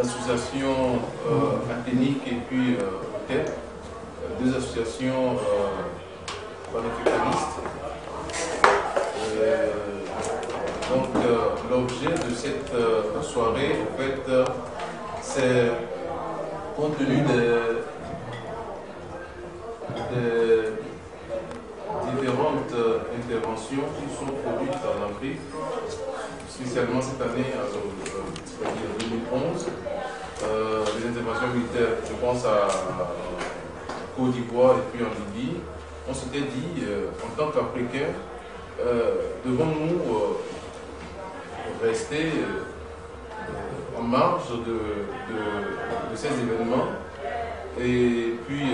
l'association Athénique et puis TEP, deux associations panafricanistes. Donc l'objet de cette soirée, en fait, c'est compte tenu des différentes interventions qui sont produites en Afrique, spécialement cette année, c'est-à-dire 2011, les interventions militaires, je pense à Côte d'Ivoire et puis en Libye. On s'était dit, en tant qu'Africains, devons-nous rester en marge de ces événements, et puis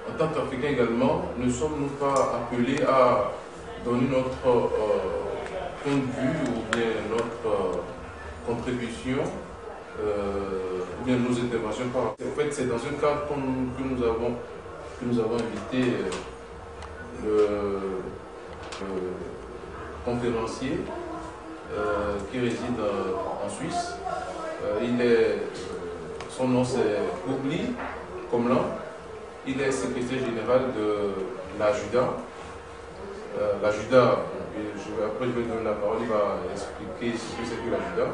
en tant qu'Africains également, ne sommes-nous pas appelés à donner notre point de vue ou bien notre contribution ou bien nos interventions. En fait, c'est dans ce cadre que nous avons invité le conférencier qui réside en Suisse. Son nom c'est Oubli Komlan. Il est secrétaire général de l'AJUDA. L'AJUDA, après je vais donner la parole, il va expliquer ce que c'est que l'AJUDA.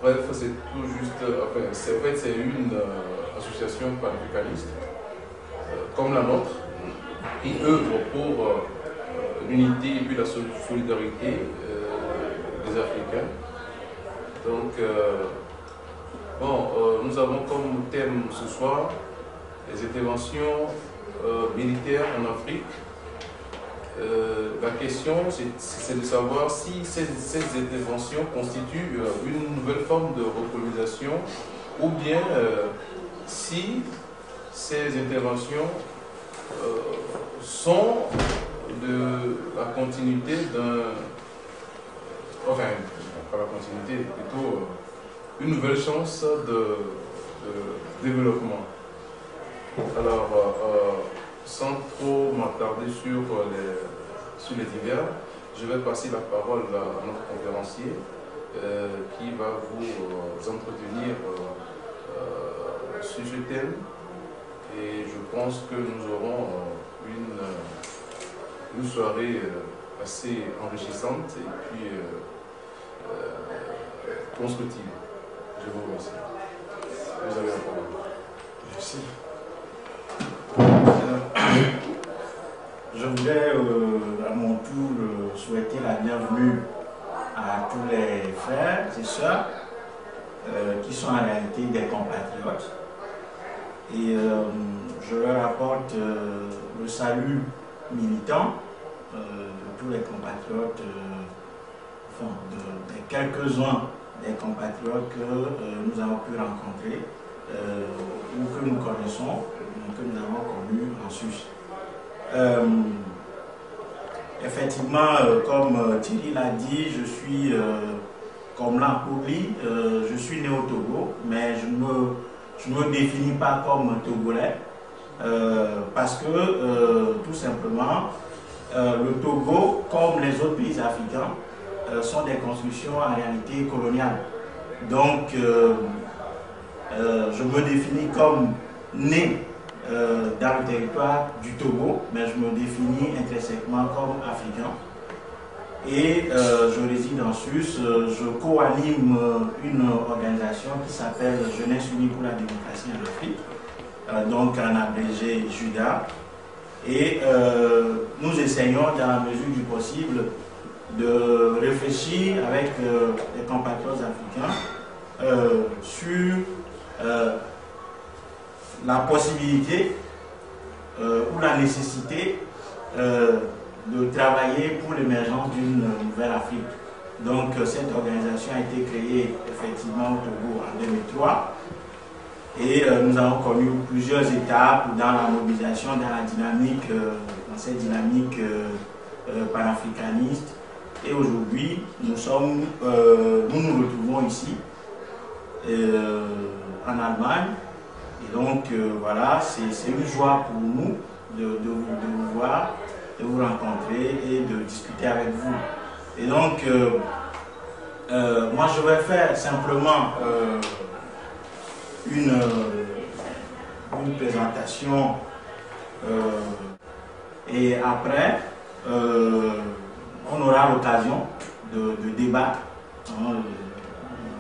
Bref, c'est tout juste, enfin, en fait c'est une association panafricaniste comme la nôtre, qui œuvre pour l'unité et puis la solidarité des Africains. Donc, nous avons comme thème ce soir les interventions militaires en Afrique. La question, c'est de savoir si ces interventions constituent une nouvelle forme de recolonisation ou bien si ces interventions sont de la continuité enfin, pas la continuité, plutôt une nouvelle chance de développement. Alors, sans trop m'attarder sur les divers, je vais passer la parole à notre conférencier qui va vous entretenir sur ce thème. Et je pense que nous aurons une soirée assez enrichissante et puis constructive. Je vous remercie. Vous avez la parole. Merci. Je voudrais à mon tour souhaiter la bienvenue à tous les frères et sœurs qui sont en réalité des compatriotes. Et je leur apporte le salut militant de tous les compatriotes, enfin de quelques-uns des compatriotes que nous avons pu rencontrer ou que nous connaissons, que nous avons connus en Suisse. Effectivement, comme Thierry l'a dit, je suis comme Oubli, je suis né au Togo, mais je ne me définis pas comme Togolais parce que tout simplement, le Togo, comme les autres pays africains, sont des constructions en réalité coloniales. Donc, je me définis comme né dans le territoire du Togo, mais je me définis intrinsèquement comme africain. Et je réside en Suisse, je co-anime une organisation qui s'appelle Jeunesse Unie pour la démocratie en Afrique, donc en abrégé JUDA. Et nous essayons, dans la mesure du possible, de réfléchir avec les compatriotes africains sur la possibilité ou la nécessité de travailler pour l'émergence d'une nouvelle Afrique. Donc cette organisation a été créée effectivement au Togo en 2003 et nous avons connu plusieurs étapes dans la mobilisation, dans la dynamique, dans cette dynamique panafricaniste. Et aujourd'hui, nous nous retrouvons ici en Allemagne. Et donc voilà, c'est une joie pour nous de vous voir, de vous rencontrer et de discuter avec vous. Et donc moi je vais faire simplement une présentation et après on aura l'occasion de débattre.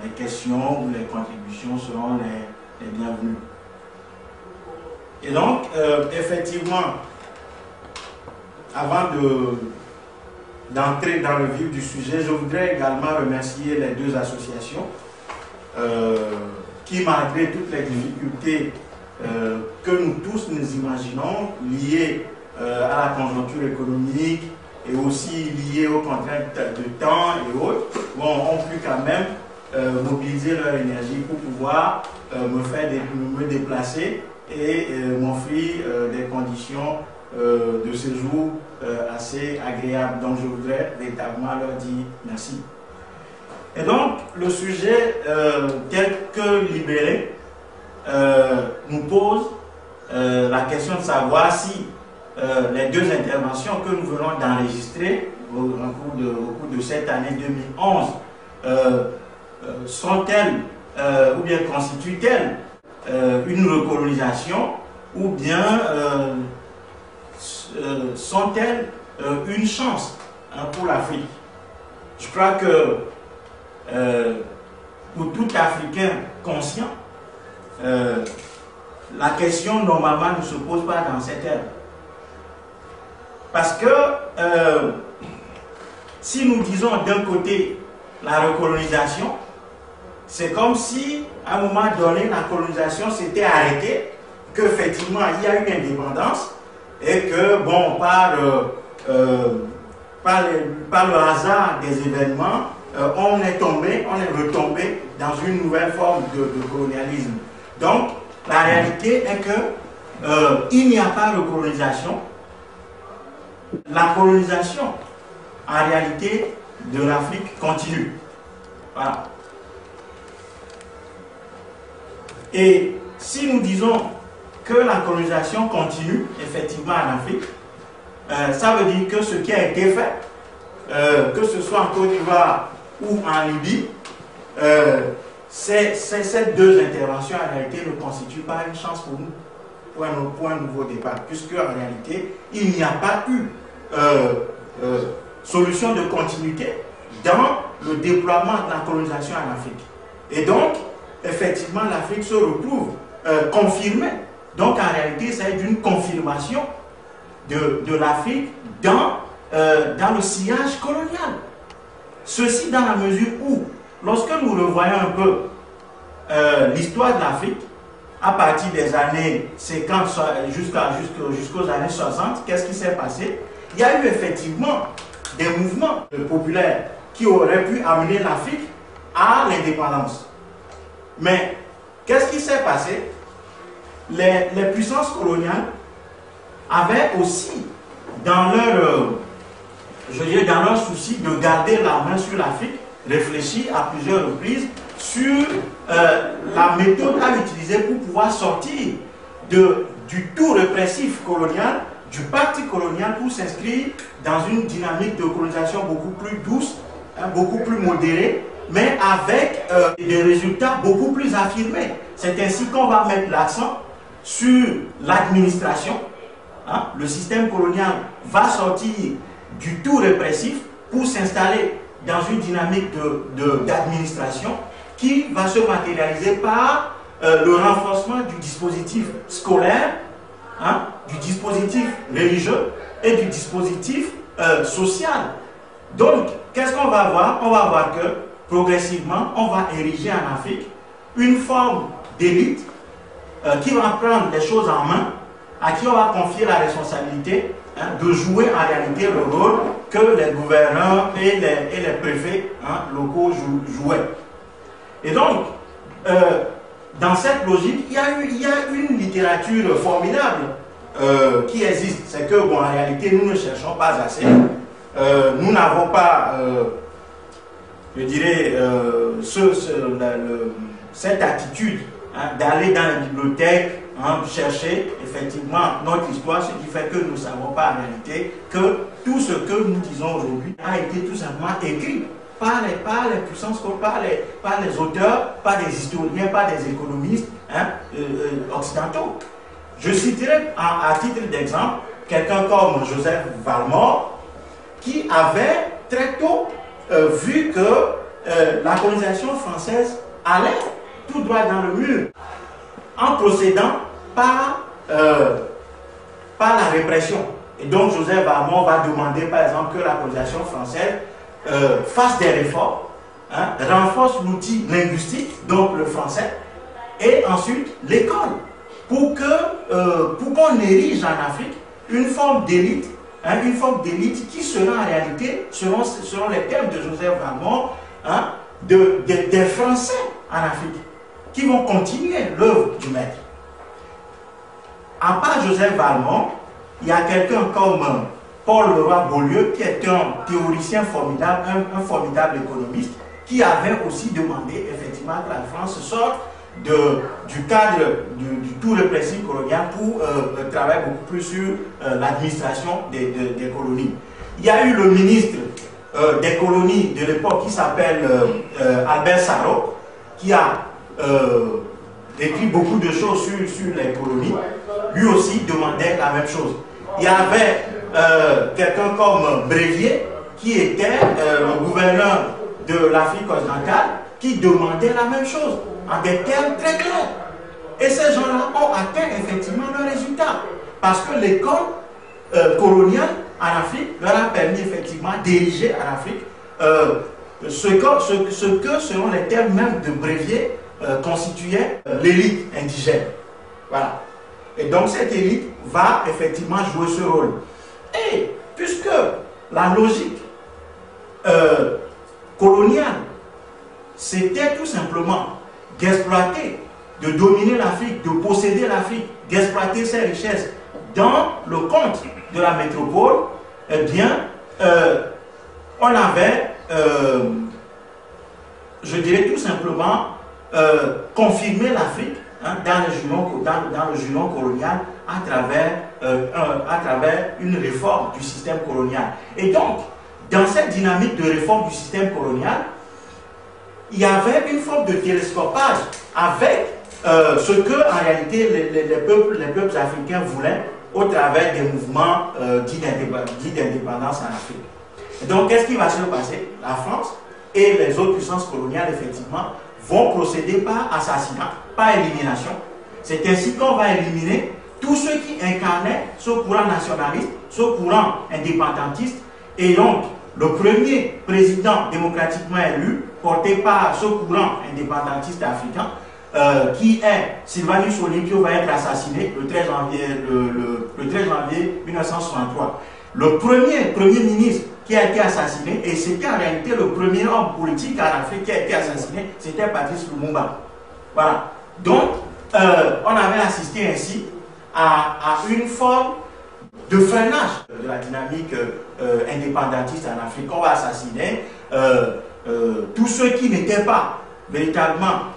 Les questions ou les contributions seront les bienvenues. Et donc, effectivement, avant d'entrer dans le vif du sujet, je voudrais également remercier les deux associations qui, malgré toutes les difficultés que nous tous nous imaginons, liées à la conjoncture économique et aussi liées aux contraintes de temps et autres, ont pu quand même mobiliser leur énergie pour pouvoir me déplacer et m'offrir des conditions de séjour assez agréables. Donc je voudrais véritablement leur dire merci. Et donc le sujet tel que libéré nous pose la question de savoir si les deux interventions que nous venons d'enregistrer au cours de cette année 2011 sont-elles ou bien constituent-elles une recolonisation ou bien sont-elles une chance pour l'Afrique? Je crois que pour tout Africain conscient, la question normalement ne se pose pas dans cette ère. Parce que si nous disons d'un côté la recolonisation, c'est comme si à un moment donné la colonisation s'était arrêtée, qu'effectivement il y a une indépendance et que bon par le hasard des événements on est retombé dans une nouvelle forme de colonialisme. Donc la réalité est que il n'y a pas de colonisation. La colonisation, en réalité, de l'Afrique continue. Voilà. Et si nous disons que la colonisation continue, effectivement, en Afrique, ça veut dire que ce qui a été fait, que ce soit en Côte d'Ivoire ou en Libye, ces deux interventions, en réalité, ne constituent pas une chance pour nous. Pour un nouveau débat, puisque en réalité, il n'y a pas eu solution de continuité dans le déploiement de la colonisation en Afrique. Et donc, effectivement, l'Afrique se retrouve confirmée. Donc, en réalité, c'est une confirmation de l'Afrique dans le sillage colonial. Ceci dans la mesure où, lorsque nous revoyons un peu l'histoire de l'Afrique, à partir des années 50 jusqu'aux années 60, qu'est-ce qui s'est passé? Il y a eu effectivement des mouvements populaires qui auraient pu amener l'Afrique à l'indépendance. Mais qu'est-ce qui s'est passé? Les puissances coloniales avaient aussi, dans leur souci de garder la main sur l'Afrique, réfléchi à plusieurs reprises sur la méthode à utiliser pour pouvoir sortir du tout répressif colonial, du pacte colonial, pour s'inscrire dans une dynamique de colonisation beaucoup plus douce, beaucoup plus modérée, mais avec des résultats beaucoup plus affirmés. C'est ainsi qu'on va mettre l'accent sur l'administration. Le système colonial va sortir du tout répressif pour s'installer dans une dynamique d'administration qui va se matérialiser par le renforcement du dispositif scolaire, du dispositif religieux et du dispositif social. Donc, qu'est-ce qu'on va voir? On va voir que progressivement, on va ériger en Afrique une forme d'élite qui va prendre les choses en main, à qui on va confier la responsabilité de jouer en réalité le rôle que les gouverneurs et les préfets locaux jouaient. Et donc, dans cette logique, il y a une littérature formidable qui existe. C'est que, bon, en réalité, nous ne cherchons pas assez. Nous n'avons pas, je dirais, cette attitude d'aller dans la bibliothèque, chercher effectivement notre histoire, ce qui fait que nous ne savons pas en réalité que tout ce que nous disons aujourd'hui a été tout simplement écrit par les puissances, par les auteurs, par des historiens, par des économistes occidentaux. Je citerai à titre d'exemple quelqu'un comme Joseph Valmore, qui avait très tôt vu que la colonisation française allait tout droit dans le mur, en procédant par la répression. Et donc Joseph Valmore va demander par exemple que la colonisation française fasse des réformes, renforce l'outil linguistique, donc le français, et ensuite l'école, pour qu'on érige en Afrique une forme d'élite, qui sera en réalité, selon les termes de Joseph Valmore, des Français en Afrique, qui vont continuer l'œuvre du maître. À part Joseph Valmont, il y a quelqu'un comme Paul Leroy-Beaulieu, qui est un théoricien formidable, un formidable économiste, qui avait aussi demandé effectivement que la France sorte du cadre du tout répressif colonial pour travailler beaucoup plus sur l'administration des colonies. Il y a eu le ministre des colonies de l'époque qui s'appelle Albert Sarraut, qui a écrit beaucoup de choses sur les colonies. Lui aussi demandait la même chose. Il y avait quelqu'un comme Brévier, qui était le gouverneur de l'Afrique occidentale, qui demandait la même chose, en des termes très clairs. Et ces gens-là ont atteint effectivement le résultat. Parce que l'école coloniale en Afrique leur a permis effectivement d'ériger en Afrique ce que, selon les termes même de Brévier, constituait l'élite indigène. Voilà. Et donc cette élite va effectivement jouer ce rôle. Et puisque la logique coloniale, c'était tout simplement d'exploiter, de dominer l'Afrique, de posséder l'Afrique, d'exploiter ses richesses dans le compte de la métropole, eh bien, on avait, je dirais tout simplement, confirmé l'Afrique dans le giron colonial à travers une réforme du système colonial. Et donc, dans cette dynamique de réforme du système colonial, il y avait une forme de télescopage avec ce que, en réalité, les peuples africains voulaient au travers des mouvements dits d'indépendance en Afrique. Et donc, qu'est-ce qui va se passer? La France et les autres puissances coloniales, effectivement, vont procéder par assassinat, par élimination. C'est ainsi qu'on va éliminer tous ceux qui incarnaient ce courant nationaliste, ce courant indépendantiste. Et donc, le premier président démocratiquement élu, porté par ce courant indépendantiste africain, qui est Sylvanus Olympio, va être assassiné le 13 janvier 1963. Le premier ministre qui a été assassiné, et c'était en réalité le premier homme politique en Afrique qui a été assassiné, c'était Patrice Lumumba. Voilà. Donc, on avait assisté ainsi à une forme de freinage de la dynamique indépendantiste en Afrique. On va assassiner tous ceux qui n'étaient pas véritablement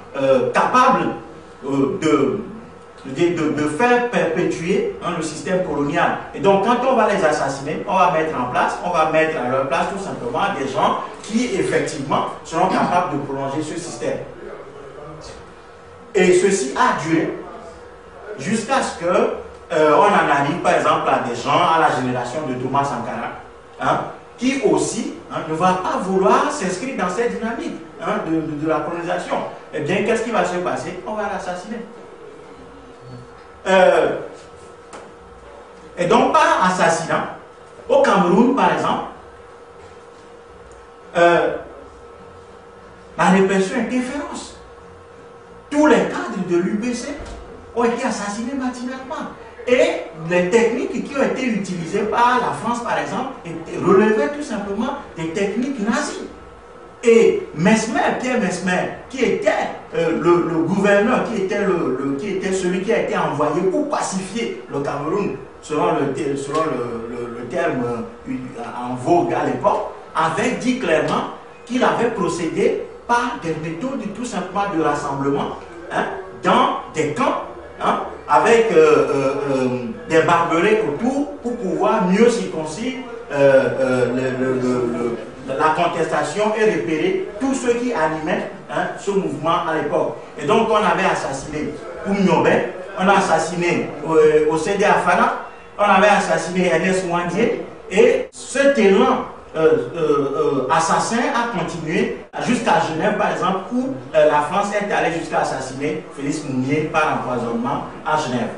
capables de faire perpétuer le système colonial. Et donc, quand on va les assassiner, on va mettre à leur place tout simplement des gens qui, effectivement, seront capables de prolonger ce système. Et ceci a duré jusqu'à ce que on en arrive, par exemple, à des gens, à la génération de Thomas Sankara, qui aussi ne va pas vouloir s'inscrire dans cette dynamique de la colonisation. Eh bien, qu'est-ce qui va se passer? On va l'assassiner. Et donc, par assassinat, au Cameroun, par exemple, la répression était féroce. Tous les cadres de l'UPC ont été assassinés matinalement. Et les techniques qui ont été utilisées par la France, par exemple, relevaient tout simplement des techniques nazies. Et Mesmer, Pierre Mesmer, qui était le gouverneur, qui était celui qui a été envoyé pour pacifier le Cameroun, selon le terme en vogue à l'époque, avait dit clairement qu'il avait procédé par des méthodes tout simplement de rassemblement dans des camps, avec des barbelés autour pour pouvoir mieux circoncire la contestation et repérer tous ceux qui animaient ce mouvement à l'époque. Et donc on avait assassiné Oumniobe, on a assassiné Osede Afana, on avait assassiné Ernest Ouandié, et cet élan assassin a continué jusqu'à Genève par exemple, où la France est allée jusqu'à assassiner Félix Mounier par empoisonnement à Genève.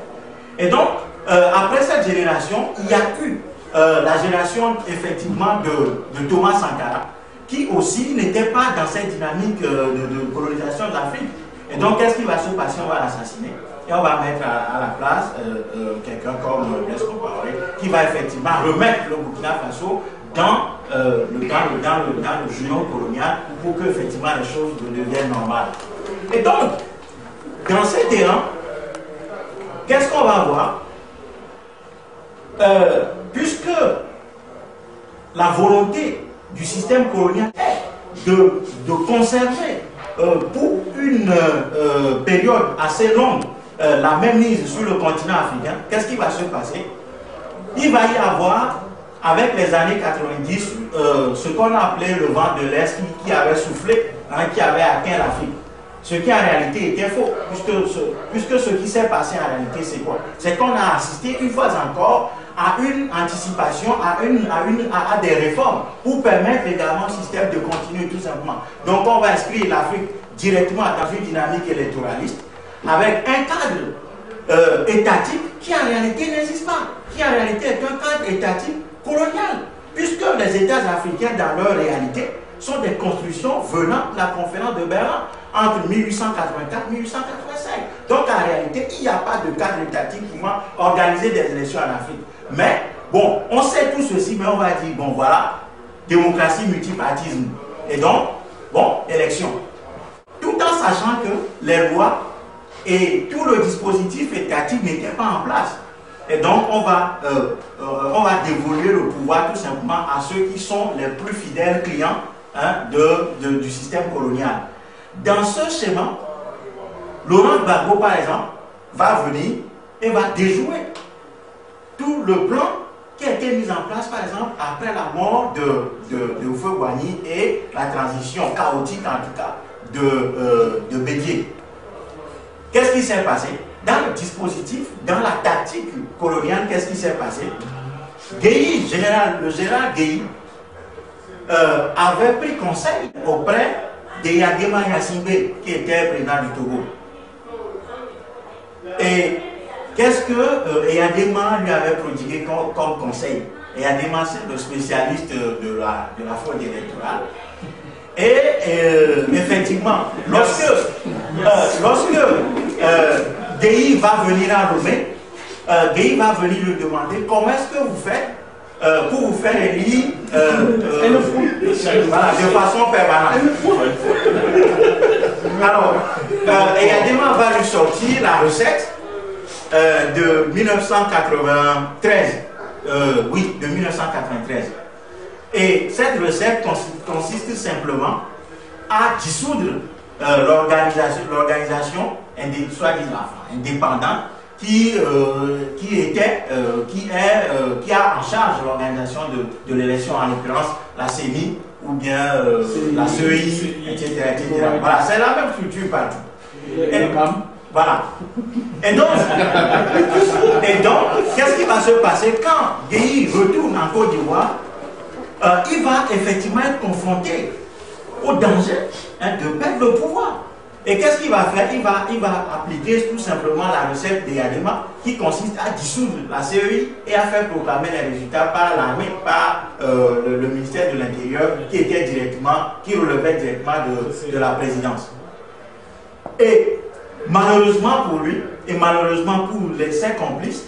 Et donc après cette génération, il y a eu la génération effectivement de Thomas Sankara, qui aussi n'était pas dans cette dynamique de colonisation de l'Afrique. Et donc qu'est-ce qui va se passer? On va l'assassiner et on va mettre à la place quelqu'un comme Blaise Compaoré, qui va effectivement remettre le Burkina Faso dans le giron colonial pour que effectivement les choses deviennent normales. Et donc, dans cet terrain, qu'est-ce qu'on va voir? Puisque la volonté du système colonial est de conserver pour une période assez longue la même mise sur le continent africain, qu'est-ce qui va se passer? Il va y avoir, avec les années 90, ce qu'on a appelé le vent de l'Est qui avait soufflé, qui avait atteint l'Afrique. Ce qui en réalité était faux, puisque ce qui s'est passé en réalité c'est quoi? C'est qu'on a assisté une fois encore à une anticipation, à des réformes pour permettre également au système de continuer tout simplement. Donc on va inscrire l'Afrique directement dans une dynamique électoraliste avec un cadre étatique qui en réalité n'existe pas, qui en réalité est un cadre étatique colonial, puisque les États africains dans leur réalité sont des constructions venant de la conférence de Berlin entre 1884 et 1885. Donc en réalité, il n'y a pas de cadre étatique pour organiser des élections en Afrique. Mais bon, on sait tout ceci, mais on va dire, bon voilà, démocratie, multipartisme. Et donc, bon, élection. Tout en sachant que les lois et tout le dispositif étatique n'étaient pas en place. Et donc, on va dévoluer le pouvoir tout simplement à ceux qui sont les plus fidèles clients du système colonial. Dans ce schéma, Laurent Gbagbo, par exemple, va venir et va déjouer tout le plan qui a été mis en place, par exemple, après la mort de Houphouët-Boigny et la transition chaotique, en tout cas, de Bédié. Qu'est-ce qui s'est passé? Dans le dispositif, dans la tactique coloniale, qu'est-ce qui s'est passé? Guéhi, le général Guéhi, avait pris conseil auprès de Yadema Yassimbe, qui était président du Togo. Et qu'est-ce que Yadema lui avait prodigué comme conseil? Yadema, c'est le spécialiste de la fraude électorale. Et effectivement, lorsque Guéhi va venir à Lomé, Guéhi va venir lui demander comment est-ce que vous faites pour vous faire élire voilà, de façon permanente. Alors, Yadema va lui sortir la recette de 1993. Oui, de 1993. Et cette recette consiste simplement à dissoudre l'organisation indépendante qui a en charge l'organisation de l'élection, en l'occurrence la CENI ou bien la CEI, etc. Voilà, c'est la même structure partout. Voilà. Et donc, qu'est-ce qui va se passer quand Guéhi retourne en Côte d'Ivoire? Il va effectivement être confronté au danger de perdre le pouvoir. Et qu'est-ce qu'il va faire? Il va appliquer tout simplement la recette de Yadema qui consiste à dissoudre la CEI et à faire proclamer les résultats par l'armée, par le ministère de l'Intérieur qui relevait directement de la présidence. Et malheureusement pour lui, et malheureusement pour ses complices,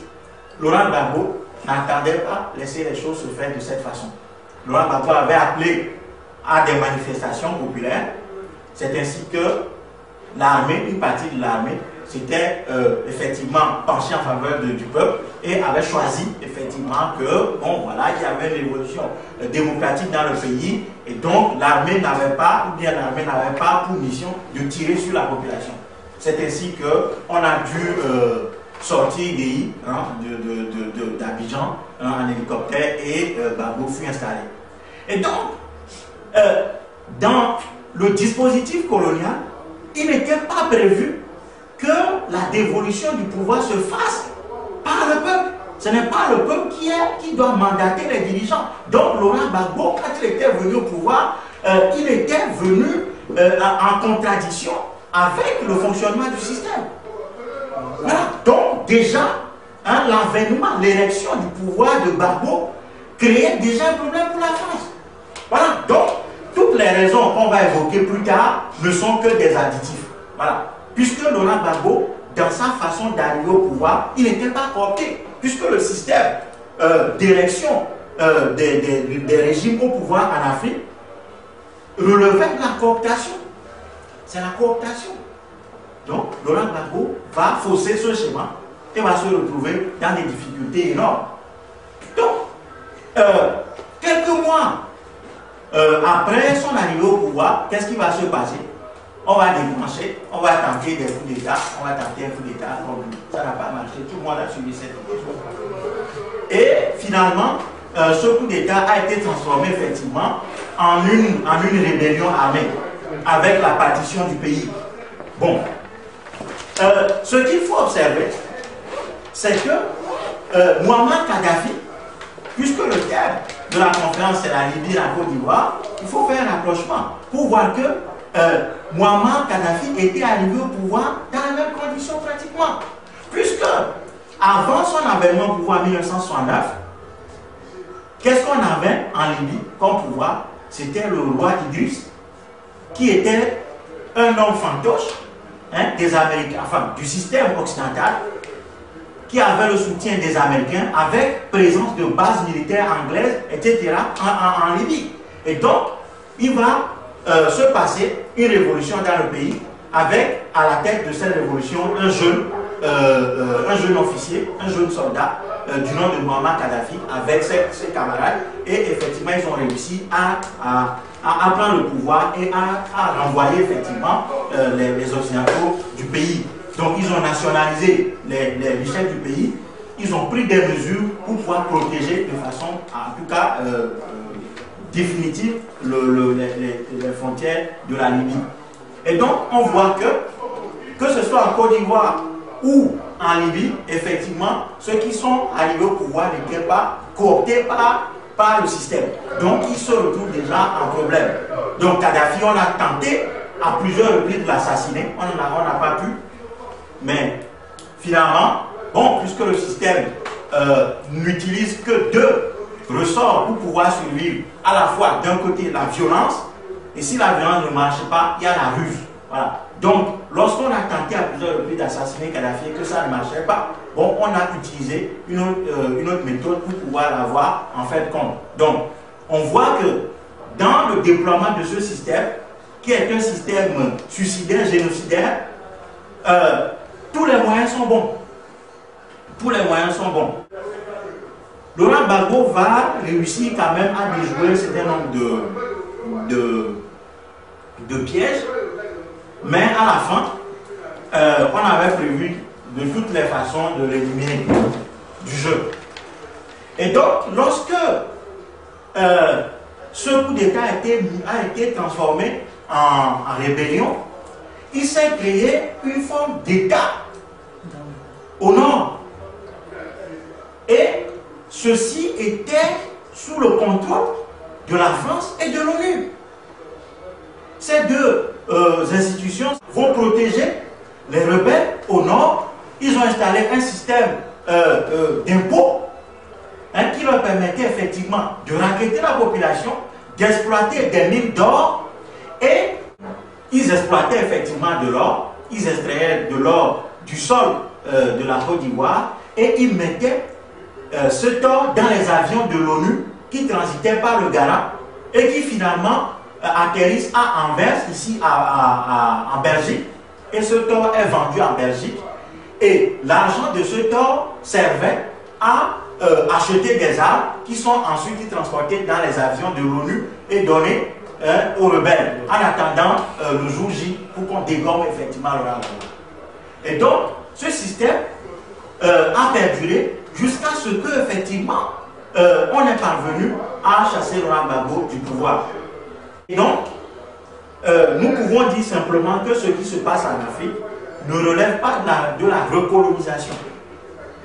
Laurent Gbagbo n'attendait pas laisser les choses se faire de cette façon. Laurent Gbagbo avait appelé à des manifestations populaires. C'est ainsi que l'armée, une partie de l'armée, s'était effectivement penchée en faveur du peuple et avait choisi effectivement que, bon voilà, il y avait une révolution démocratique dans le pays et donc l'armée n'avait pas pour mission de tirer sur la population. C'est ainsi qu'on a dû sortir Guéhi d'Abidjan en hélicoptère et Gbagbo fut installé. Et donc, dans le dispositif colonial, il n'était pas prévu que la dévolution du pouvoir se fasse par le peuple. Ce n'est pas le peuple qui doit mandater les dirigeants. Donc Laurent Gbagbo, quand il était venu au pouvoir, il était venu en contradiction avec le fonctionnement du système. Voilà. Donc déjà, l'avènement, l'élection du pouvoir de Gbagbo créait déjà un problème pour la France. Voilà. Donc, toutes les raisons qu'on va évoquer plus tard ne sont que des additifs. Voilà. Puisque Laurent Gbagbo, dans sa façon d'arriver au pouvoir, il n'était pas coopté. Puisque le système d'élection des régimes au pouvoir en Afrique relevait de la cooptation. C'est la cooptation. Donc, Laurent Gbagbo va fausser ce schéma et va se retrouver dans des difficultés énormes. Donc, quelques mois après son arrivée au pouvoir, qu'est-ce qui va se passer? On va déclencher, on va tenter des coups d'État, on va tenter un coup d'État. Ça n'a pas marché, tout le monde a suivi cette chose. Et finalement, ce coup d'État a été transformé effectivement en une rébellion armée, avec la partition du pays. Bon, ce qu'il faut observer, c'est que Muammar Kadhafi, puisque le thème de la conférence c'est la Libye et la Côte d'Ivoire, il faut faire un rapprochement pour voir que Muammar Kadhafi était arrivé au pouvoir dans les mêmes conditions pratiquement. Puisque, avant son avènement au pouvoir en 1969, qu'est-ce qu'on avait en Libye comme pouvoir? C'était le roi Idriss, qui était un homme fantoche des Américains, enfin du système occidental, qui avait le soutien des Américains avec présence de bases militaires anglaises, etc. en Libye. Et donc, il va se passer une révolution dans le pays avec à la tête de cette révolution un jeune officier, un jeune soldat du nom de Muammar Kadhafi avec ses camarades, et effectivement ils ont réussi à prendre le pouvoir et à renvoyer effectivement les Occidentaux du pays. Donc ils ont nationalisé les richesses du pays, ils ont pris des mesures pour pouvoir protéger de façon en tout cas définitive les frontières de la Libye. Et donc on voit que ce soit en Côte d'Ivoire ou en Libye, effectivement, ceux qui sont arrivés au pouvoir n'étaient pas cooptés par le système. Donc ils se retrouvent déjà en problème. Donc Kadhafi, on a tenté à plusieurs reprises de l'assassiner, on n'a pas pu. Mais finalement, bon, puisque le système n'utilise que deux ressorts pour pouvoir survivre, à la fois d'un côté la violence, et si la violence ne marche pas, il y a la ruse. Voilà. Donc, lorsqu'on a tenté à plusieurs reprises d'assassiner Kadhafi et que ça ne marchait pas, bon, on a utilisé une autre méthode pour pouvoir l'avoir en fait compte. Donc, on voit que dans le déploiement de ce système, qui est un système suicidaire, génocidaire, tous les moyens sont bons. Tous les moyens sont bons. Laurent Gbagbo va réussir quand même à déjouer un certain nombre de pièges, mais à la fin, on avait prévu de toutes les façons de l'éliminer du jeu. Et donc, lorsque ce coup d'État a été transformé en rébellion, il s'est créé une forme d'État au nord. Et ceci était sous le contrôle de la France et de l'ONU. Ces deux institutions vont protéger les rebelles au nord. Ils ont installé un système d'impôts qui leur permettait effectivement de racketter la population, d'exploiter des mines d'or, et ils exploitaient effectivement de l'or, ils extrayaient de l'or du sol de la Côte d'Ivoire et ils mettaient ce or dans les avions de l'ONU qui transitaient par le Ghana et qui finalement atterrissent à Anvers, ici en Belgique, et ce or est vendu en Belgique et l'argent de ce or servait à acheter des armes qui sont ensuite transportées dans les avions de l'ONU et données aux rebelles en attendant le jour J pour qu'on dégomme effectivement le Rwanda. Et donc ce système a perduré jusqu'à ce que effectivement on est parvenu à chasser Laurent Gbagbo du pouvoir. Et donc, nous pouvons dire simplement que ce qui se passe en Afrique ne relève pas de la recolonisation.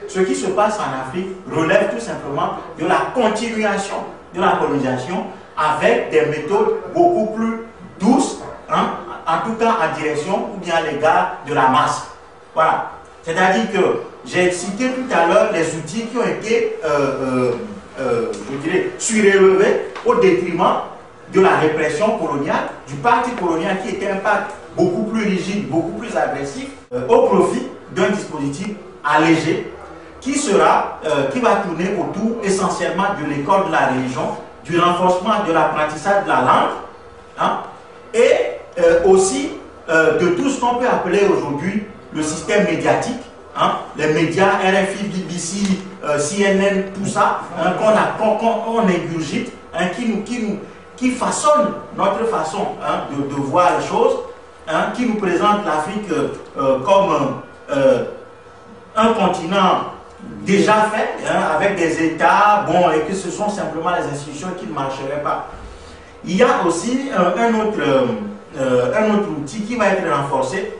Ce qui se passe en Afrique relève tout simplement de la continuation de la colonisation avec des méthodes beaucoup plus douces, hein, en tout cas en direction ou bien à l'égard de la masse. Voilà. C'est-à-dire que j'ai cité tout à l'heure les outils qui ont été, je dirais, surélevés au détriment de la répression coloniale, du parti colonial qui était un parti beaucoup plus rigide, beaucoup plus agressif, au profit d'un dispositif allégé qui va tourner autour essentiellement de l'école de la religion, du renforcement de l'apprentissage de la langue, hein, et aussi de tout ce qu'on peut appeler aujourd'hui le système médiatique, hein, les médias, RFI, BBC, CNN, tout ça, hein, qu'on ingurgite, hein, qui façonne notre façon, hein, de voir les choses, hein, qui nous présente l'Afrique comme un continent déjà fait, hein, avec des États, bon, et que ce sont simplement les institutions qui ne marcheraient pas. Il y a aussi un autre outil qui va être renforcé,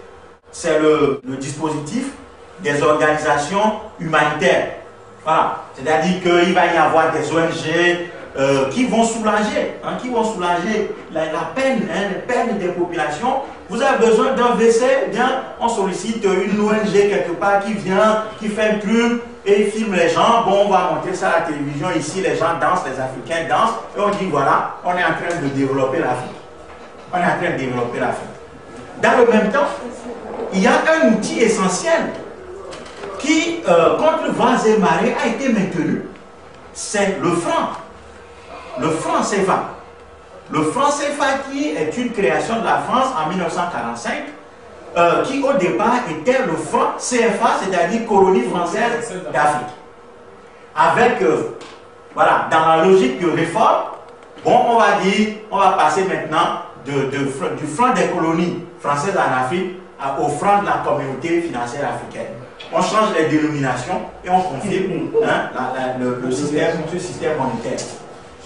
c'est le dispositif des organisations humanitaires. Voilà. C'est-à-dire qu'il va y avoir des ONG qui vont soulager, hein, la peine, hein, les peines des populations. Vous avez besoin d'un WC, bien, on sollicite une ONG quelque part qui vient, qui fait un truc et filme les gens. Bon, on va monter ça à la télévision, ici les gens dansent, les Africains dansent, et on dit voilà, on est en train de développer l'Afrique. On est en train de développer l'Afrique. Dans le même temps, il y a un outil essentiel qui, contre vents et marées, a été maintenu, c'est le franc. Le franc CFA. Le franc CFA qui est une création de la France en 1945, qui au départ était le franc CFA, c'est-à-dire colonie française d'Afrique. Avec, voilà, dans la logique de réforme, bon, on va dire, on va passer maintenant du franc des colonies françaises en Afrique au franc de la communauté financière africaine. On change les dénominations et on confirme, hein, ce système monétaire.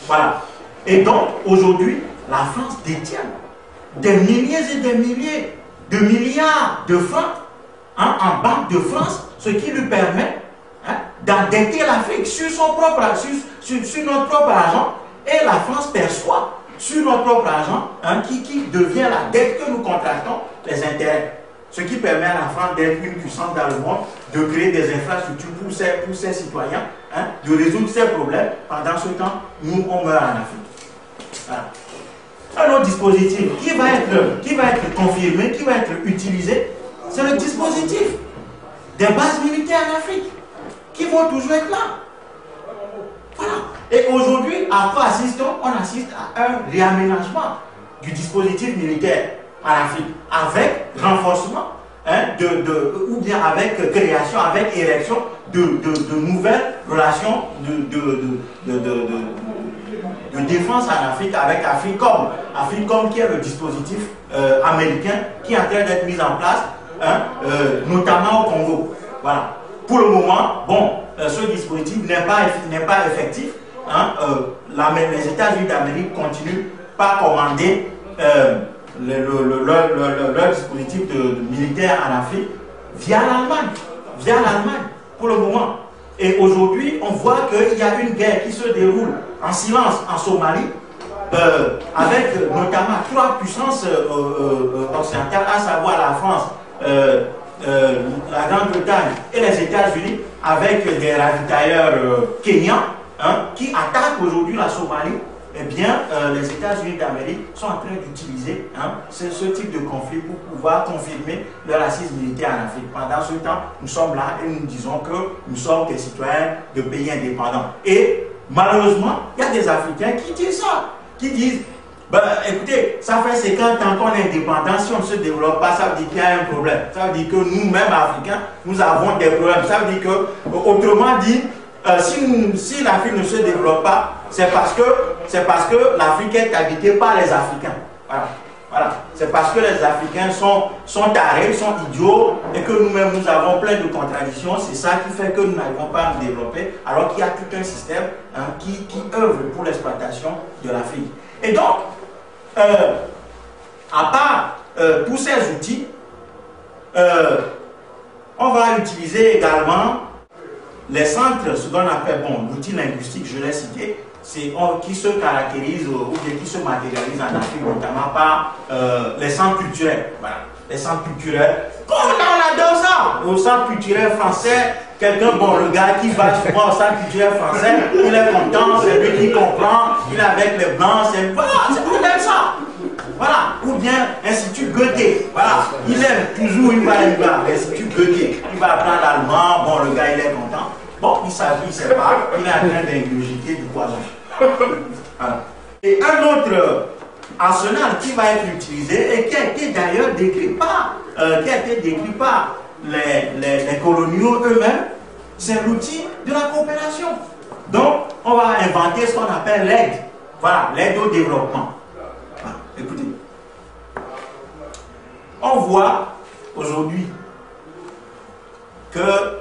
Voilà. Et donc, aujourd'hui, la France détient des milliers et des milliers de milliards de francs, hein, en Banque de France, ce qui lui permet, hein, d'endetter l'Afrique sur sur notre propre argent, et la France perçoit sur notre propre argent, hein, qui devient la dette que nous contractons, les intérêts. Ce qui permet à la France d'être une puissance dans le monde, de créer des infrastructures pour ses citoyens, hein, de résoudre ses problèmes. Pendant ce temps, nous, on meurt en Afrique. Voilà. Un autre dispositif qui va être confirmé, qui va être utilisé, c'est le dispositif des bases militaires en Afrique, qui vont toujours être là. Voilà. Et aujourd'hui, à quoi assistons? On assiste à un réaménagement du dispositif militaire en Afrique, avec renforcement, hein, ou bien avec création, avec érection de nouvelles relations de défense en Afrique avec Africom. Africom qui est le dispositif américain qui est en train d'être mis en place, hein, notamment au Congo. Voilà. Pour le moment, bon, ce dispositif n'est pas effectif. Hein, les États-Unis d'Amérique continuent par commander leur dispositif militaire en Afrique via l'Allemagne, pour le moment. Et aujourd'hui, on voit qu'il y a une guerre qui se déroule en silence en Somalie, avec notamment 3 puissances occidentales, à savoir la France, la Grande-Bretagne et les États-Unis, avec des ravitailleurs kenyans, hein, qui attaquent aujourd'hui la Somalie. Eh bien, les États-Unis d'Amérique sont en train d'utiliser, hein, ce type de conflit pour pouvoir confirmer leur assise militaire en Afrique. Pendant ce temps, nous sommes là et nous disons que nous sommes des citoyens de pays indépendants. Et malheureusement, il y a des Africains qui disent ça, qui disent, ben, écoutez, ça fait 50 ans qu'on est indépendant, si on ne se développe pas, ça veut dire qu'il y a un problème. Ça veut dire que nous-mêmes, Africains, nous avons des problèmes. Ça veut dire que, autrement dit, si l'Afrique ne se développe pas, c'est parce que l'Afrique est habitée par les Africains. Voilà. Voilà. C'est parce que les Africains sont tarés, sont idiots, et que nous-mêmes nous avons plein de contradictions. C'est ça qui fait que nous n'arrivons pas à nous développer, alors qu'il y a tout un système, hein, qui œuvre pour l'exploitation de l'Afrique. Et donc, à part tous ces outils, on va utiliser également les centres, ce qu'on appelle, bon, l'outil linguistique, je l'ai cité, qui se caractérise ou bien qui se matérialise en Afrique, notamment par les centres culturels. Voilà, les centres culturels. Comme on adore ça, au centre culturel français, quelqu'un, bon, le gars qui va souvent au centre culturel français, il est content, c'est lui qui comprend, il est avec les blancs, c'est voilà, on aime ça. Voilà, ou bien Institut Goethe, voilà, il aime toujours, il va, Institut Goethe, il va apprendre l'allemand, bon, le gars, il est content. Bon, il s'agit, il ne sait pas, il est en train d'ingurgiter du poison. Voilà. Et un autre arsenal qui va être utilisé et qui a été d'ailleurs décrit par, les coloniaux eux-mêmes, c'est l'outil de la coopération. Donc, on va inventer ce qu'on appelle l'aide. Voilà, l'aide au développement. Voilà. Écoutez, on voit aujourd'hui que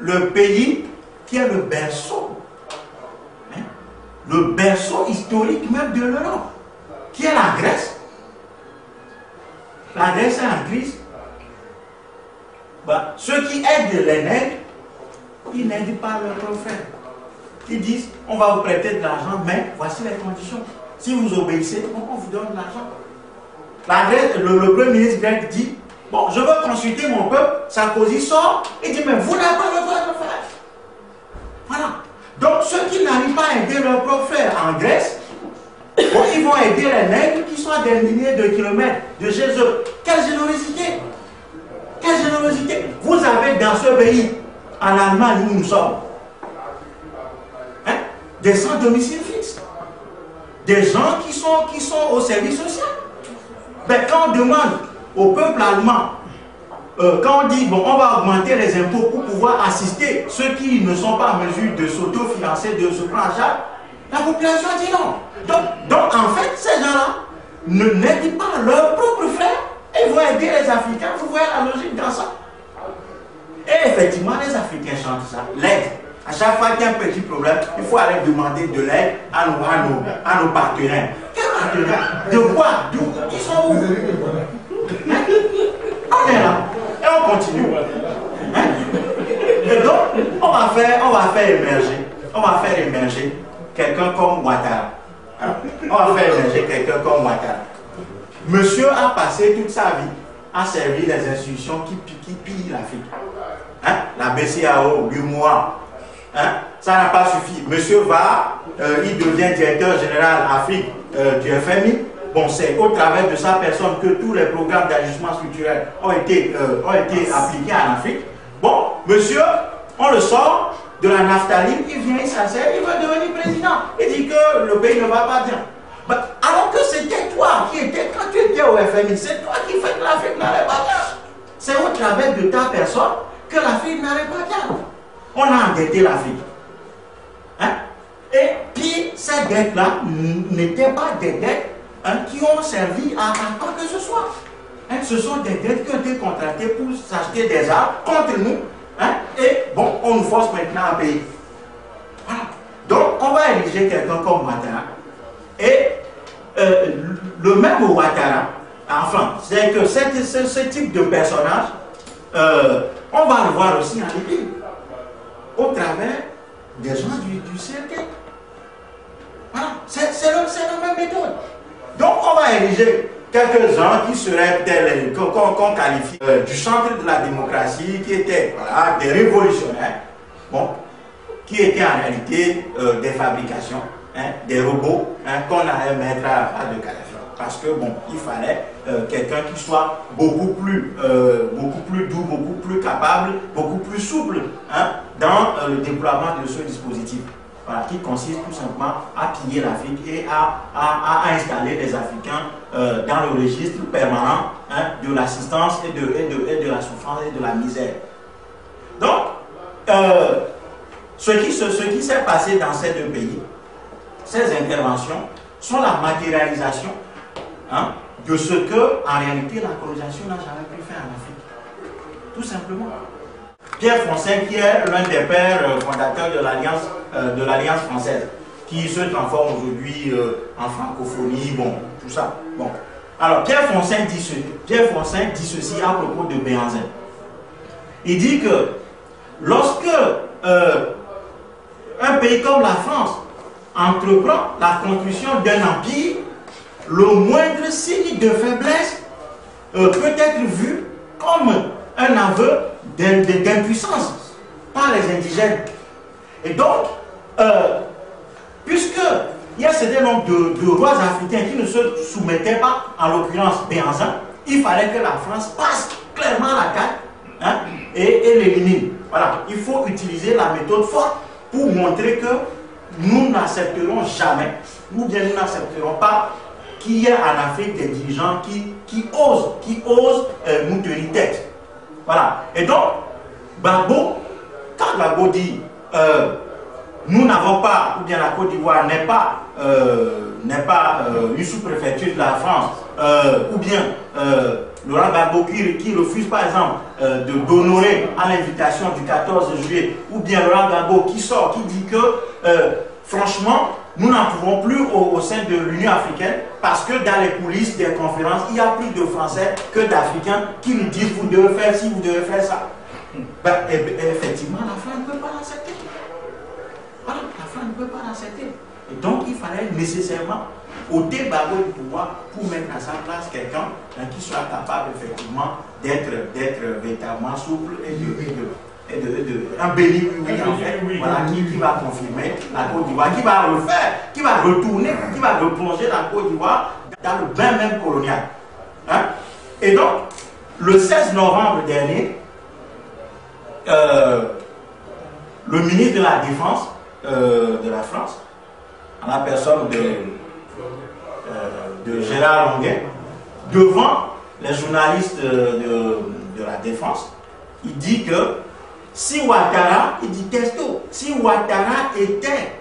le pays qui est le berceau historique même de l'Europe, qui est la Grèce. La Grèce est en crise. Bah, ceux qui aident les nègres, ils n'aident pas leurs propres frères. Ils disent, on va vous prêter de l'argent, mais voici les conditions. Si vous obéissez, on vous donne de l'argent. Le premier ministre grec dit, bon, je veux consulter mon peuple, Sarkozy sort, et dit, mais vous n'avez pas le droit de le faire. Voilà. Donc, ceux qui n'arrivent pas à aider leurs propres frères en Grèce, bon, ils vont aider les nègres qui sont à des milliers de kilomètres de chez eux. Quelle générosité! Quelle générosité! Vous avez dans ce pays, en Allemagne où nous sommes, hein, des sans domicile fixe, des gens qui sont au service social. Mais quand on demande au peuple allemand, quand on dit, bon, on va augmenter les impôts pour pouvoir assister ceux qui ne sont pas en mesure de s'autofinancer, de se prendre en charge, la population dit non. Donc en fait, ces gens-là n'aident pas leurs propres frères et vont aider les Africains. Vous voyez la logique dans ça? Et effectivement, les Africains chantent ça, l'aide. À chaque fois qu'il y a un petit problème, il faut aller demander de l'aide à nos partenaires. Quels partenaires? De quoi? D'où? Ils sont où? Hein? On est là. Et on continue. Hein? Et donc, on va faire émerger quelqu'un comme Ouattara. On va faire émerger quelqu'un comme Ouattara. Monsieur a passé toute sa vie à servir les institutions qui pillent l'Afrique. Hein? La BCAO, l'UMOA. Hein? Ça n'a pas suffi. Monsieur va, il devient directeur général Afrique du FMI. Bon, c'est au travers de sa personne que tous les programmes d'ajustement structurel ont été appliqués en Afrique. Bon, monsieur, on le sort de la naphtaline, il vient, il s'asseye, il veut devenir président. Il dit que le pays ne va pas bien. Alors que c'était toi qui étais, quand tu étais au FMI, c'est toi qui fais que l'Afrique n'allait pas bien. C'est au travers de ta personne que l'Afrique n'allait pas bien. On a endetté l'Afrique. Hein? Et puis, ces dettes-là n'étaient pas des dettes qui ont servi à quoi que ce soit. Hein? Ce sont des dettes qui ont été contractées pour s'acheter des armes contre nous. Hein? Et bon, on nous force maintenant à payer. Voilà. Donc, on va ériger quelqu'un comme Ouattara. Et le même Ouattara, enfin, c'est que ce type de personnage, on va le voir aussi en Libye, au travers des gens du CRT. Voilà, c'est la même méthode. Donc, on va ériger quelques-uns qui seraient tels qu'on qualifie du centre de la démocratie, qui étaient voilà, des révolutionnaires, bon, qui étaient en réalité des fabrications, hein, des robots hein, qu'on allait mettre à de Kadhafi. Parce que bon, il fallait quelqu'un qui soit beaucoup plus doux, beaucoup plus capable, beaucoup plus souple hein, dans le déploiement de ce dispositif. Voilà, qui consiste tout simplement à piller l'Afrique et à installer les Africains dans le registre permanent hein, de l'assistance et de la souffrance et de la misère. Donc, ce qui s'est passé dans ces deux pays, ces interventions, sont la matérialisation hein, de ce que, en réalité, la colonisation n'a jamais pu faire en Afrique. Tout simplement. Pierre Fontaine, qui est l'un des pères fondateurs de l'Alliance française, qui se transforme aujourd'hui en francophonie, bon, tout ça. Bon. Alors, Pierre Fonsin dit ceci à propos de Béhanzin. Il dit que lorsque un pays comme la France entreprend la construction d'un empire, le moindre signe de faiblesse peut être vu comme un aveu d'impuissance par les indigènes. Et donc, puisque il y a un certain nombre de rois africains qui ne se soumettaient pas, en l'occurrence Béhanzin, il fallait que la France passe clairement la carte, hein, et l'élimine. Voilà, il faut utiliser la méthode forte pour montrer que nous n'accepterons jamais, ou bien nous n'accepterons pas qu'il y ait en Afrique des dirigeants qui osent nous tenir tête. Voilà. Et donc, Gbagbo, quand Gbagbo dit nous n'avons pas, ou bien la Côte d'Ivoire n'est pas une sous-préfecture de la France, ou bien Laurent Gbagbo qui refuse par exemple d'honorer à l'invitation du 14 juillet, ou bien Laurent Gbagbo qui sort, qui dit que franchement, nous n'en pouvons plus au sein de l'Union africaine parce que dans les coulisses des conférences, il y a plus de Français que d'Africains qui nous disent vous devez faire ci, vous devez faire ça. Ben, effectivement, la France ne peut pas l'accepter. Voilà, la France ne peut pas l'accepter. Et donc, il fallait nécessairement ôter Gbagbo du pouvoir pour mettre à sa place quelqu'un qui soit capable effectivement d'être véritablement souple un béni, oui, en fait, voilà, qui va confirmer la Côte d'Ivoire, qui va refaire, qui va retourner, qui va replonger la Côte d'Ivoire dans le bain même colonial. Hein? Et donc, le 16 novembre dernier, le ministre de la Défense de la France, en la personne de Gérard Longuet, devant les journalistes de la Défense, il dit que si Ouattara, il dit testo, si Ouattara était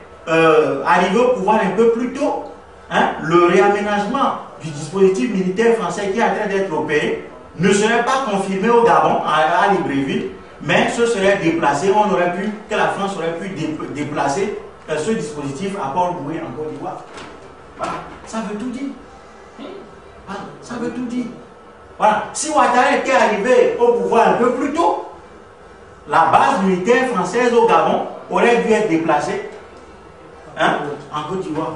arrivé au pouvoir un peu plus tôt, hein, le réaménagement du dispositif militaire français qui est en train d'être opéré ne serait pas confirmé au Gabon, à Libreville, mais ce serait déplacé, que la France aurait pu déplacer ce dispositif à Port-Louis en Côte d'Ivoire. Voilà, ça veut tout dire. Voilà, ça veut tout dire. Voilà, si Ouattara était arrivé au pouvoir un peu plus tôt, la base militaire française au Gabon aurait dû être déplacée, hein, en Côte d'Ivoire.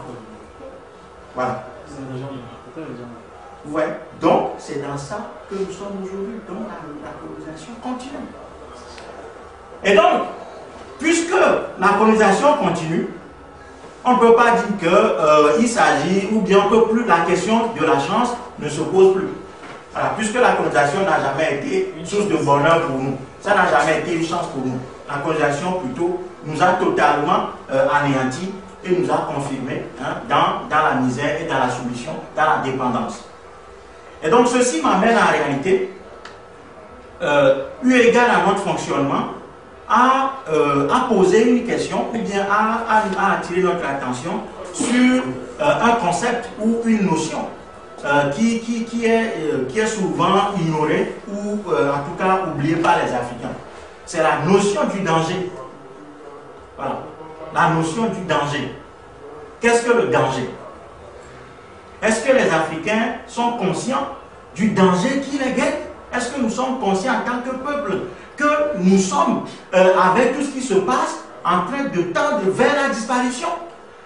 Voilà. Ouais. Donc, c'est dans ça que nous sommes aujourd'hui. Donc, la colonisation continue. Et donc, puisque la colonisation continue, on ne peut pas dire qu'il s'agit, ou bien on peut plus, la question de la chance ne se pose plus. Voilà, puisque la colonisation n'a jamais été une source de bonheur pour nous. Ça n'a jamais été une chance pour nous. La colonisation, plutôt, nous a totalement anéantis et nous a confirmés, hein, dans la misère et dans la soumission, dans la dépendance. Et donc, ceci m'amène en réalité, eu égard à notre fonctionnement, à poser une question, ou bien à attirer notre attention sur un concept ou une notion qui est souvent ignorée ou en tout cas oubliée par les Africains. C'est la notion du danger. Voilà. La notion du danger. Qu'est-ce que le danger? Est-ce que les Africains sont conscients du danger qui les guette? Est-ce que nous sommes conscients en tant que peuple que nous sommes, avec tout ce qui se passe, en train de tendre vers la disparition?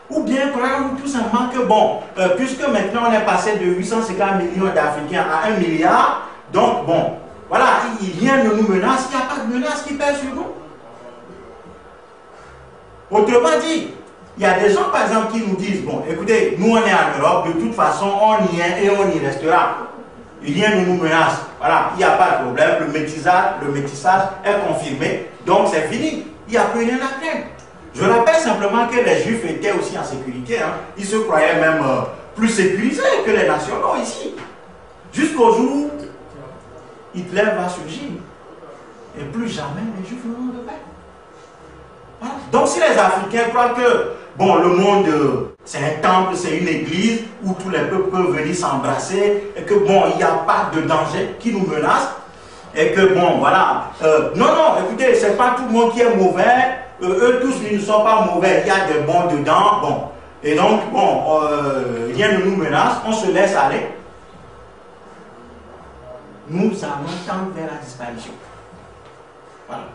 Ou bien croyons-nous tout simplement que, bon, puisque maintenant on est passé de 850 millions d'Africains à 1 milliard, donc bon, voilà, rien ne nous menace, il n'y a pas de menace qui pèse sur nous. Autrement dit, il y a des gens par exemple qui nous disent, bon, écoutez, nous on est en Europe, de toute façon on y est et on y restera. Rien ne nous menace. Voilà, il n'y a pas de problème, le métissage est confirmé, donc c'est fini, il n'y a plus rien à craindre. Je rappelle simplement que les Juifs étaient aussi en sécurité, hein. Ils se croyaient même plus sécurisés que les nationaux ici. Jusqu'au jour où Hitler va surgir. Et plus jamais les Juifs n'auront de paix. Voilà. Donc si les Africains croient que bon, le monde c'est un temple, c'est une église où tous les peuples peuvent venir s'embrasser et que bon, il n'y a pas de danger qui nous menace et que bon, voilà. Non, écoutez, c'est pas tout le monde qui est mauvais. Eux tous, ils ne sont pas mauvais. Il y a des bons dedans. Bon, Et donc, bon, rien ne nous menace, on se laisse aller. Nous allons tendre vers la disparition. Voilà.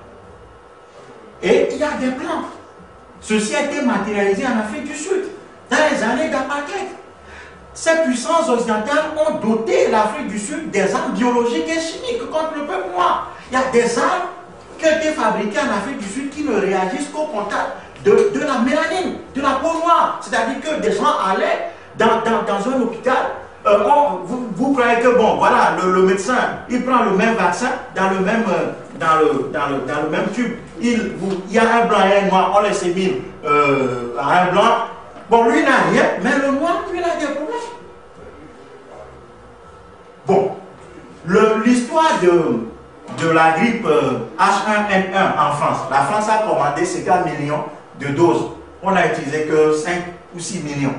Et il y a des plans. Ceci a été matérialisé en Afrique du Sud, dans les années d'apartheid. Ces puissances occidentales ont doté l'Afrique du Sud des armes biologiques et chimiques contre le peuple noir. Il y a des armes qui ont été fabriquées en Afrique du Sud qui ne réagissent qu'au contact de la mélanine, de la peau noire. C'est-à-dire que des gens allaient dans un hôpital. Vous croyez que, bon, voilà, le médecin, il prend le même vaccin dans le même, dans le même tube. Il y a un blanc et un noir, on les émile à un blanc. Bon, lui n'a rien, mais le noir, lui, il a des problèmes. Bon, l'histoire de la grippe H1N1 en France. La France a commandé 50 millions de doses. On n'a utilisé que 5 ou 6 millions.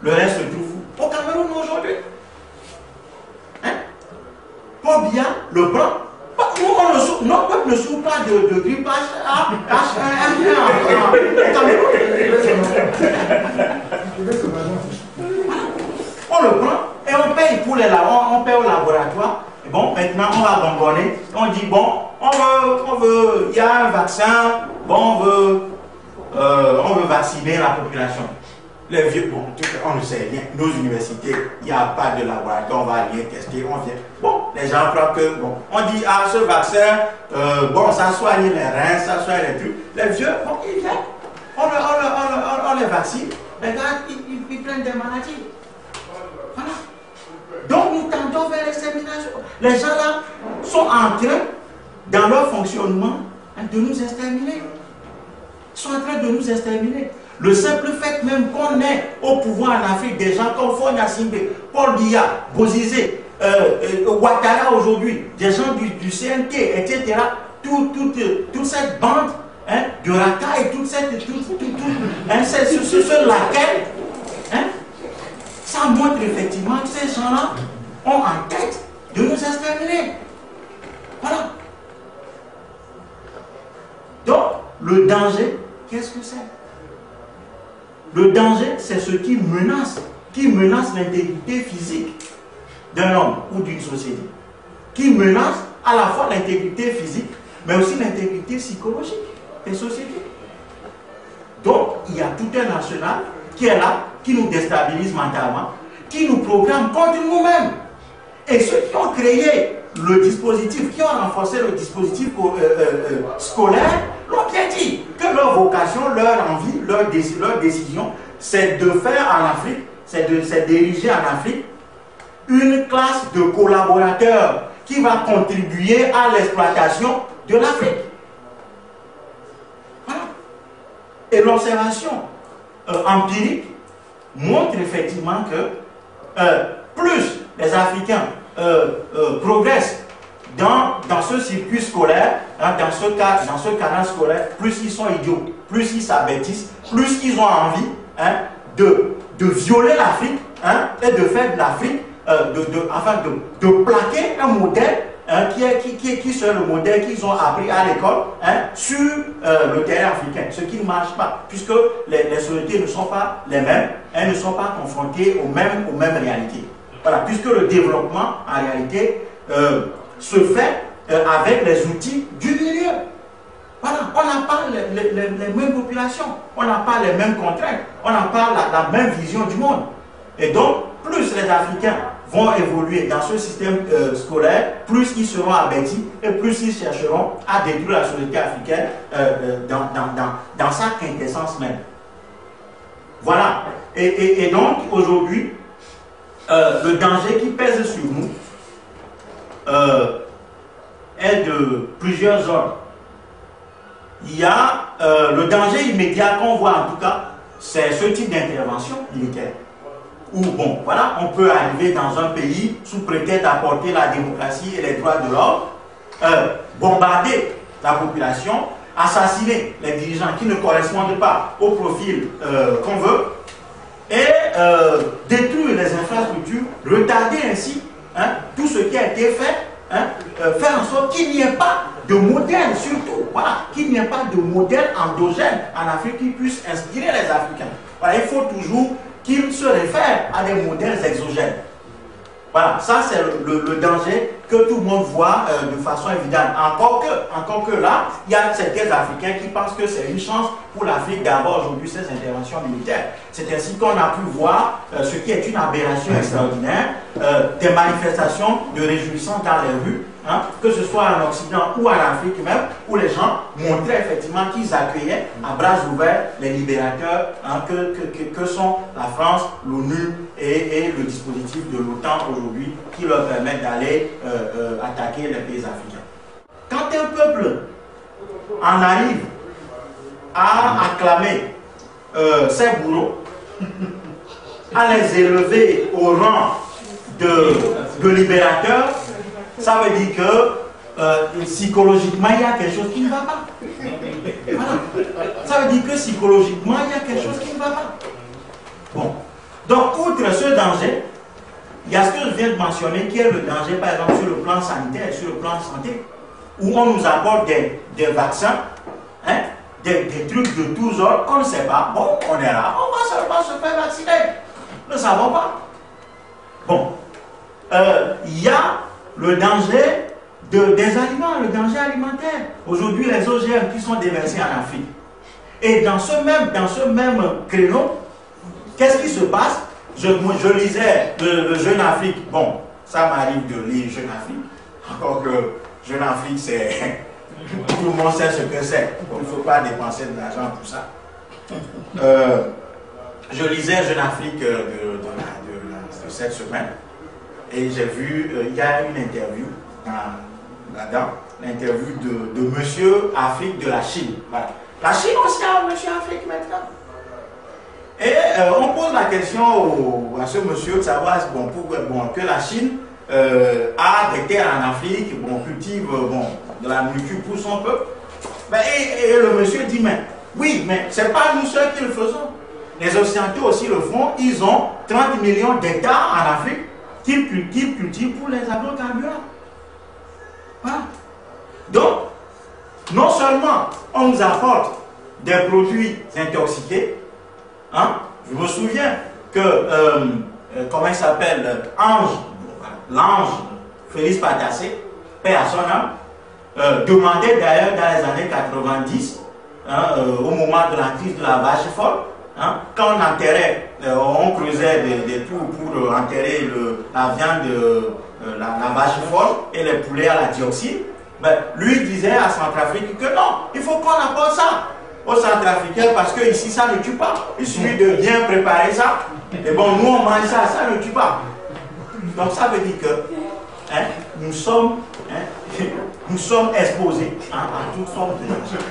Le reste se trouve au Cameroun aujourd'hui. Hein? Paul Biya, le blanc. Notre peuple ne souffre pas de grippe H1N1 au Cameroun. On le prend et on paye pour les on paye au laboratoire. Et bon, maintenant on va gongonner. On dit bon, on veut, il y a un vaccin, bon, on veut vacciner la population. Les vieux, bon, on ne sait rien. Nos universités, il n'y a pas de laboratoire, on va rien tester, on vient. Bon, les gens croient que, bon, on dit, ah, ce vaccin, bon, ça soigne les reins, ça soigne les trucs. Les vieux, bon, ils viennent. On les vaccine. Les gars, ils prennent des maladies. Voilà. Donc, nous tendons vers l'extermination. Les gens là sont en train, dans leur fonctionnement, de nous exterminer. Ils sont en train de nous exterminer. Le simple fait même qu'on est au pouvoir en Afrique, des gens comme Fonya Simbe, Paul Biya, Bozizé, Ouattara aujourd'hui, des gens du CNT, etc. Toute cette bande hein, de racailles, toute cette ce laquelle, hein, ça montre effectivement que ces gens-là ont en tête de nous exterminer. Voilà. Donc, le danger, qu'est-ce que c'est? Le danger, c'est ce qui menace l'intégrité physique d'un homme ou d'une société. Qui menace à la fois l'intégrité physique, mais aussi l'intégrité psychologique des sociétés. Donc, il y a tout un national qui est là, qui nous déstabilise mentalement, qui nous programme contre nous-mêmes. Et ceux qui ont créé le dispositif, qui ont renforcé le dispositif scolaire, l'ont bien dit que leur vocation, leur envie, leur décision, c'est de faire en Afrique, c'est d'ériger en Afrique une classe de collaborateurs qui va contribuer à l'exploitation de l'Afrique. Voilà. Et l'observation empirique montre effectivement que plus les Africains progressent dans ce circuit scolaire, hein, dans ce canal scolaire, plus ils sont idiots, plus ils s'abêtissent, plus ils ont envie hein, de violer l'Afrique hein, et de faire de l'Afrique, de plaquer un modèle hein, qui serait le modèle qu'ils ont appris à l'école hein, sur le terrain africain, ce qui ne marche pas, puisque les sociétés ne sont pas les mêmes, elles ne sont pas confrontées aux mêmes réalités. Voilà, puisque le développement, en réalité, se fait avec les outils du milieu. Voilà, on n'a pas les mêmes populations, on n'a pas les mêmes contraintes, on n'a pas la même vision du monde. Et donc, plus les Africains vont évoluer dans ce système scolaire, plus ils seront abêtis et plus ils chercheront à détruire la société africaine dans sa quintessence même. Voilà. Et donc, aujourd'hui, le danger qui pèse sur nous est de plusieurs ordres. Il y a le danger immédiat qu'on voit en tout cas, c'est ce type d'intervention militaire. Où, bon, voilà, on peut arriver dans un pays sous prétexte d'apporter la démocratie et les droits de l'homme, bombarder la population, assassiner les dirigeants qui ne correspondent pas au profil qu'on veut, et détruire les infrastructures, retarder ainsi hein, tout ce qui a été fait, hein, faire en sorte qu'il n'y ait pas de modèle surtout, voilà, qu'il n'y ait pas de modèle endogène en Afrique qui puisse inspirer les Africains. Voilà, il faut toujours qu'ils se réfèrent à des modèles exogènes. Voilà, ça c'est le danger que tout le monde voit de façon évidente. Encore que là, il y a certains Africains qui pensent que c'est une chance pour l'Afrique d'avoir aujourd'hui ces interventions militaires. C'est ainsi qu'on a pu voir ce qui est une aberration extraordinaire, des manifestations de réjouissance dans les rues, hein, que ce soit en Occident ou en Afrique même, où les gens montraient effectivement qu'ils accueillaient à bras ouverts les libérateurs, hein, que sont la France, l'ONU et le dispositif de l'OTAN aujourd'hui qui leur permettent d'aller attaquer les pays africains. Quand un peuple en arrive à acclamer ses bourreaux, à les élever au rang de libérateurs, ça veut dire que psychologiquement il y a quelque chose qui ne va pas. Voilà. Ça veut dire que psychologiquement il y a quelque chose qui ne va pas. Bon. Donc, outre ce danger, il y a ce que je viens de mentionner qui est le danger, par exemple, sur le plan sanitaire et sur le plan santé, où on nous apporte des vaccins, hein, des trucs de tous ordres, on ne sait pas. Bon, on est là, on va seulement se faire vacciner. Nous ne savons pas. Bon. Il y a le danger des aliments, le danger alimentaire. Aujourd'hui, les OGM qui sont déversés en Afrique. Et dans ce même créneau, qu'est-ce qui se passe? Je lisais le Jeune Afrique. Bon, ça m'arrive de lire Jeune Afrique. Encore que Jeune Afrique, c'est... Tout le monde sait ce que c'est. Il ne faut pas dépenser de l'argent pour ça. Je lisais Jeune Afrique de cette semaine. Et j'ai vu, il y a une interview là-dedans, l'interview de Monsieur Afrique de la Chine. Voilà. La Chine aussi a Monsieur Afrique maintenant. Et on pose la question à ce monsieur de savoir que la Chine a des terres en Afrique, cultive de la nourriture pour son peuple. Et le monsieur dit, mais oui, mais ce n'est pas nous seuls qui le faisons. Les Occidentaux aussi le font. Ils ont 30 millions d'hectares en Afrique qu'ils cultivent pour les agrocarburants. Voilà. Donc, non seulement on nous apporte des produits intoxiqués, hein? Je me souviens que, comment il s'appelle, l'ange Félix Patassé, paix à son âme, demandait d'ailleurs dans les années 90, hein, au moment de la crise de la vache folle, hein, quand on enterrait, on creusait des trous pour enterrer la viande, la vache folle et les poulets à la dioxine, ben, lui disait à Centrafrique que non, il faut qu'on apporte ça aux Centrafricains parce que ici ça ne tue pas. Il suffit de bien préparer ça. Et bon, nous on mange ça, ça ne tue pas. Donc ça veut dire que hein, nous sommes exposés à toutes sortes de choses.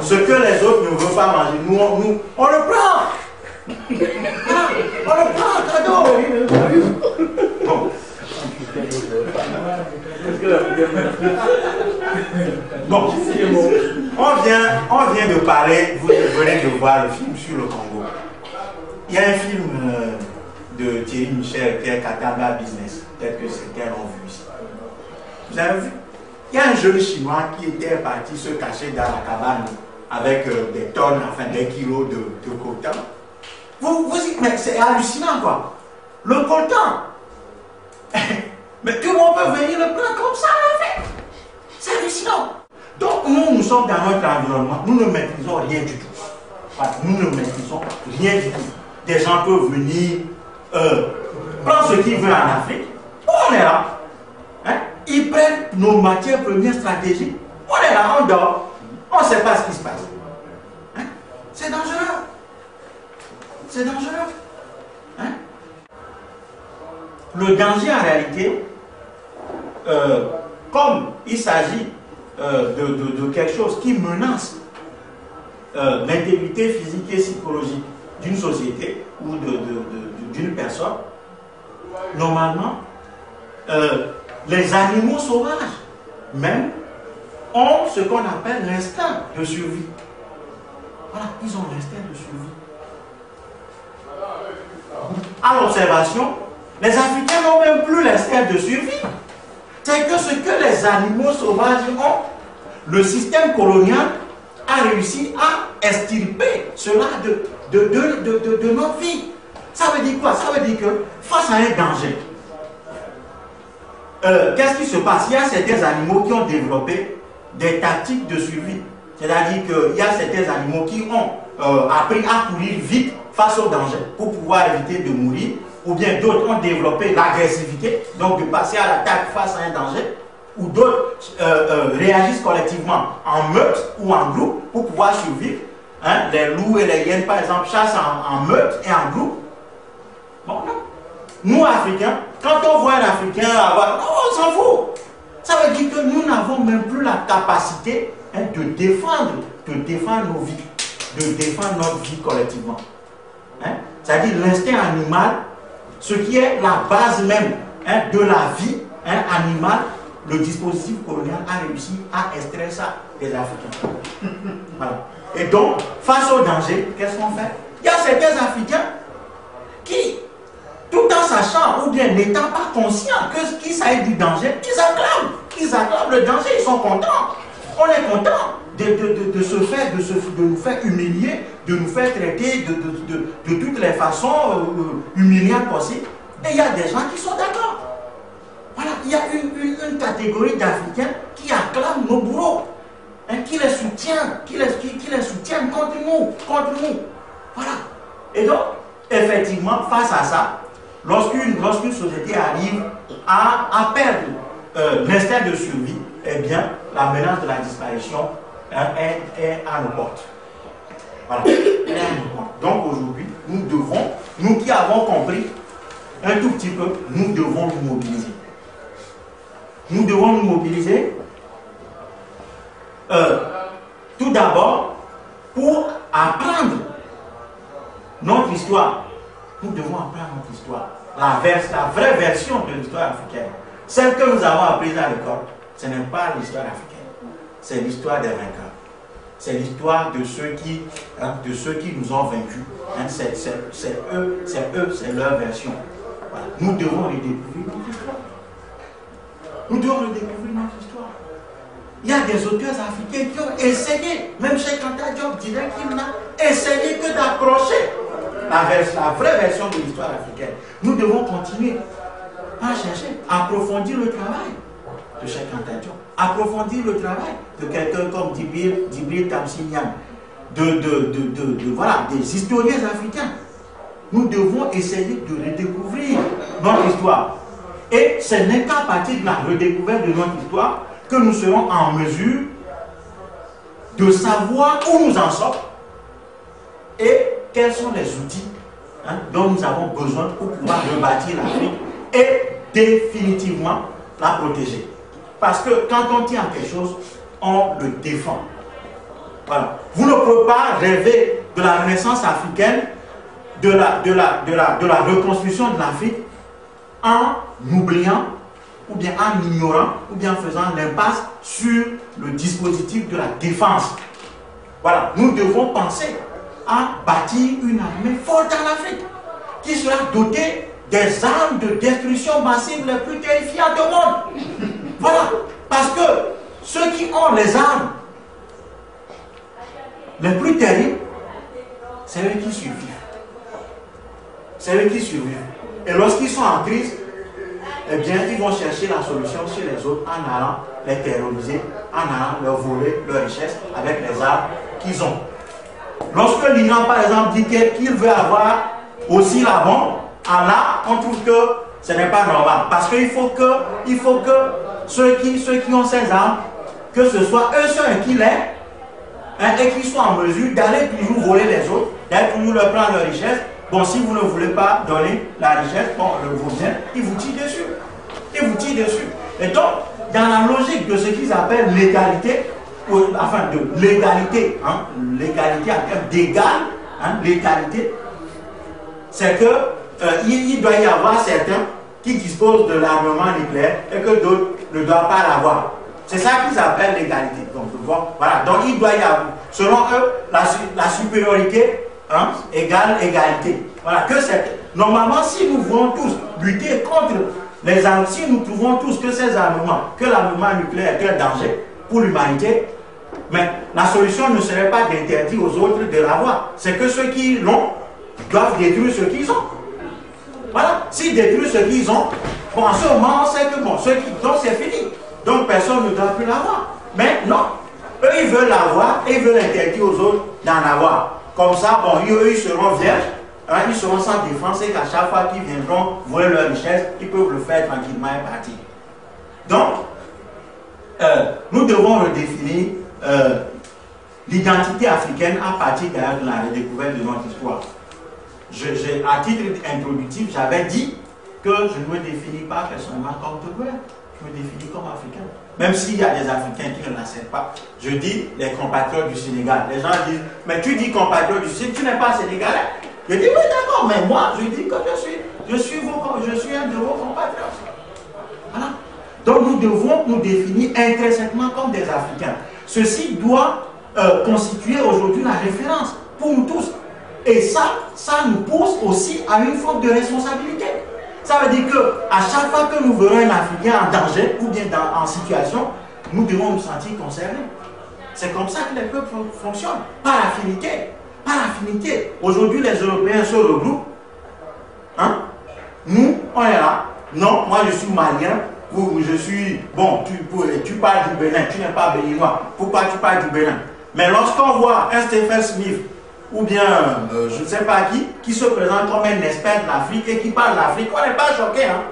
Ce que les autres ne veulent pas manger, nous on le prend. On le prend, cadeau. Bon. Bon, on vient de parler, vous venez de voir le film sur le Congo. Il y a un film de Thierry Michel qui est Katanga Business. Peut-être que certains l'ont vu ici. Vous avez vu? Il y a un jeune Chinois qui était parti se cacher dans la cabane avec des tonnes, enfin des kilos de coltan. Vous dites, mais c'est hallucinant quoi. Le coltan. Mais tout le monde peut venir le prendre comme ça en fait. C'est hallucinant. Donc nous sommes dans notre environnement, nous ne maîtrisons rien du tout. Voilà, nous ne maîtrisons rien du tout. Des gens peuvent venir prendre ce qu'ils veulent en Afrique. On est là. Hein? Ils prennent nos matières premières stratégiques. On est là, on dort. On ne sait pas ce qui se passe. Hein? C'est dangereux. C'est dangereux. Hein? Le danger en réalité, comme il s'agit de quelque chose qui menace l'intégrité physique et psychologique d'une société ou d'une personne, normalement, les animaux sauvages même ont ce qu'on appelle l'instinct de survie. Voilà, ils ont l'instinct de survie. À l'observation, les Africains n'ont même plus l'instinct de survie. C'est que ce que les animaux sauvages ont, le système colonial a réussi à extirper cela de notre vie. Ça veut dire quoi? Ça veut dire que face à un danger, qu'est-ce qui se passe? Il y a certains animaux qui ont développé des tactiques de survie. C'est-à-dire qu'il y a certains animaux qui ont appris à courir vite face au danger pour pouvoir éviter de mourir, ou bien d'autres ont développé l'agressivité, donc de passer à l'attaque face à un danger, ou d'autres réagissent collectivement en meute ou en groupe pour pouvoir survivre. Hein? Les loups et les hyènes, par exemple, chassent en meute et en groupe. Bon, non. Nous, Africains, quand on voit un Africain avoir... Non, on s'en fout. Ça veut dire que nous n'avons même plus la capacité de défendre nos vies, de défendre notre vie collectivement. Hein? C'est-à-dire l'instinct animal, ce qui est la base même de la vie animale, le dispositif colonial a réussi à extraire ça des Africains. Voilà. Et donc, face au danger, qu'est-ce qu'on fait? Il y a certains Africains qui, tout en sachant ou bien n'étant pas conscients qu'il s'agit du danger, ils acclament le danger, ils sont contents. On est content de nous faire humilier, de nous faire traiter de toutes les façons humiliantes possibles. Et il y a des gens qui sont d'accord. Voilà, il y a une catégorie d'Africains qui acclament nos bourreaux, qui les soutiennent contre nous. Voilà. Et donc, effectivement, face à ça, lorsqu'une société arrive à perdre l'instinct de survie, eh bien, la menace de la disparition est à nos portes. Voilà. Elle est à nos portes. Donc aujourd'hui, nous qui avons compris un tout petit peu, nous devons nous mobiliser. Nous devons nous mobiliser tout d'abord pour apprendre notre histoire. Nous devons apprendre notre histoire. La vraie version de l'histoire africaine. Celle que nous avons apprise à l'école, ce n'est pas l'histoire africaine. C'est l'histoire des vainqueurs. C'est l'histoire de ceux qui nous ont vaincus. C'est eux, c'est leur version. Voilà. Nous devons redécouvrir notre histoire. Nous devons redécouvrir notre histoire. Il y a des auteurs africains qui ont essayé, même Cheikh Anta Diop dirait qu'il n'a essayé que d'approcher la vraie version de l'histoire africaine. Nous devons continuer à chercher, approfondir le travail de Cheikh Anta Diop, approfondir le travail de quelqu'un comme Djibril Tamsir Niang, voilà, des historiens africains. Nous devons essayer de redécouvrir notre histoire. Et ce n'est qu'à partir de la redécouverte de notre histoire que nous serons en mesure de savoir où nous en sommes et quels sont les outils dont nous avons besoin pour pouvoir rebâtir l'Afrique et définitivement la protéger. Parce que quand on tient à quelque chose, on le défend. Voilà. Vous ne pouvez pas rêver de la renaissance africaine, de la reconstruction de l'Afrique en oubliant, ou bien en ignorant, ou bien en faisant l'impasse sur le dispositif de la défense. Voilà, nous devons penser à bâtir une armée forte en Afrique, qui sera dotée des armes de destruction massive les plus terrifiantes au monde. Voilà, parce que ceux qui ont les armes les plus terribles, c'est eux qui survivent. C'est eux qui survivent. Et lorsqu'ils sont en crise, eh bien, ils vont chercher la solution chez les autres en allant les terroriser, en allant leur voler leurs richesses avec les armes qu'ils ont. Lorsque l'Iran, par exemple, dit qu'il veut avoir aussi la bombe, là, on trouve que ce n'est pas normal. Parce qu'il faut que ceux qui ont ces armes, que ce soit eux seuls qui l'aient, et qu'ils soient en mesure d'aller toujours voler les autres, d'aller toujours leur prendre leur richesse. Bon, si vous ne voulez pas donner la richesse, bon, vos biens, ils vous tirent dessus. Ils vous tirent dessus. Et donc, dans la logique de ce qu'ils appellent l'égalité, enfin de l'égalité, l'égalité en termes d'égal, l'égalité, c'est que il doit y avoir certains qui disposent de l'armement nucléaire et que d'autres ne doivent pas l'avoir. C'est ça qu'ils appellent l'égalité. Donc, voilà. Donc, il doit y avoir, selon eux, la supériorité égale égalité. Voilà. Que normalement, si nous voulons tous lutter contre les armes, si nous trouvons tous que ces armements, que l'armement nucléaire est un danger pour l'humanité, Mais la solution ne serait pas d'interdire aux autres de l'avoir. C'est que ceux qui l'ont doivent détruire ce qu'ils ont. Voilà. S'ils détruisent ce qu'ils ont, bon, en ce moment, on sait que bon, ceux qui l'ont, c'est fini. Donc personne ne doit plus l'avoir. Mais non. Eux, ils veulent l'avoir et ils veulent interdire aux autres d'en avoir. Comme ça, bon, eux, ils seront vierges, hein, ils seront sans défense et qu'à chaque fois qu'ils viendront voler leur richesse, ils peuvent le faire tranquillement et partir. Donc, nous devons redéfinir l'identité africaine à partir d'ailleurs de la redécouverte de notre histoire. À titre introductif, j'avais dit que je ne me définis pas personnellement comme togolais, je me définis comme africain. Même s'il y a des Africains qui ne l'acceptent pas, je dis les compatriotes du Sénégal. Les gens disent, mais tu dis compatriotes du Sénégal, tu n'es pas sénégalais. Je dis, oui d'accord, mais moi je dis que je suis un de vos compatriotes. Voilà. Donc nous devons nous définir intrinsèquement comme des Africains. Ceci doit constituer aujourd'hui la référence pour nous tous. Et ça nous pousse aussi à une forme de responsabilité. Ça veut dire qu'à chaque fois que nous verrons un Africain en danger ou bien en situation, nous devons nous sentir concernés. C'est comme ça que les peuples fonctionnent, par affinité. Par affinité. Aujourd'hui, les Européens se regroupent. Hein? Nous, on est là. Non, moi je suis malien. Ou je suis... Bon, tu parles du Bénin, tu n'es pas béninois. Pourquoi tu parles du Bénin? Mais lorsqu'on voit un Stephen Smith, ou bien je ne sais pas qui se présente comme un expert de l'Afrique et qui parle de l'Afrique, on n'est pas choqué. Hein?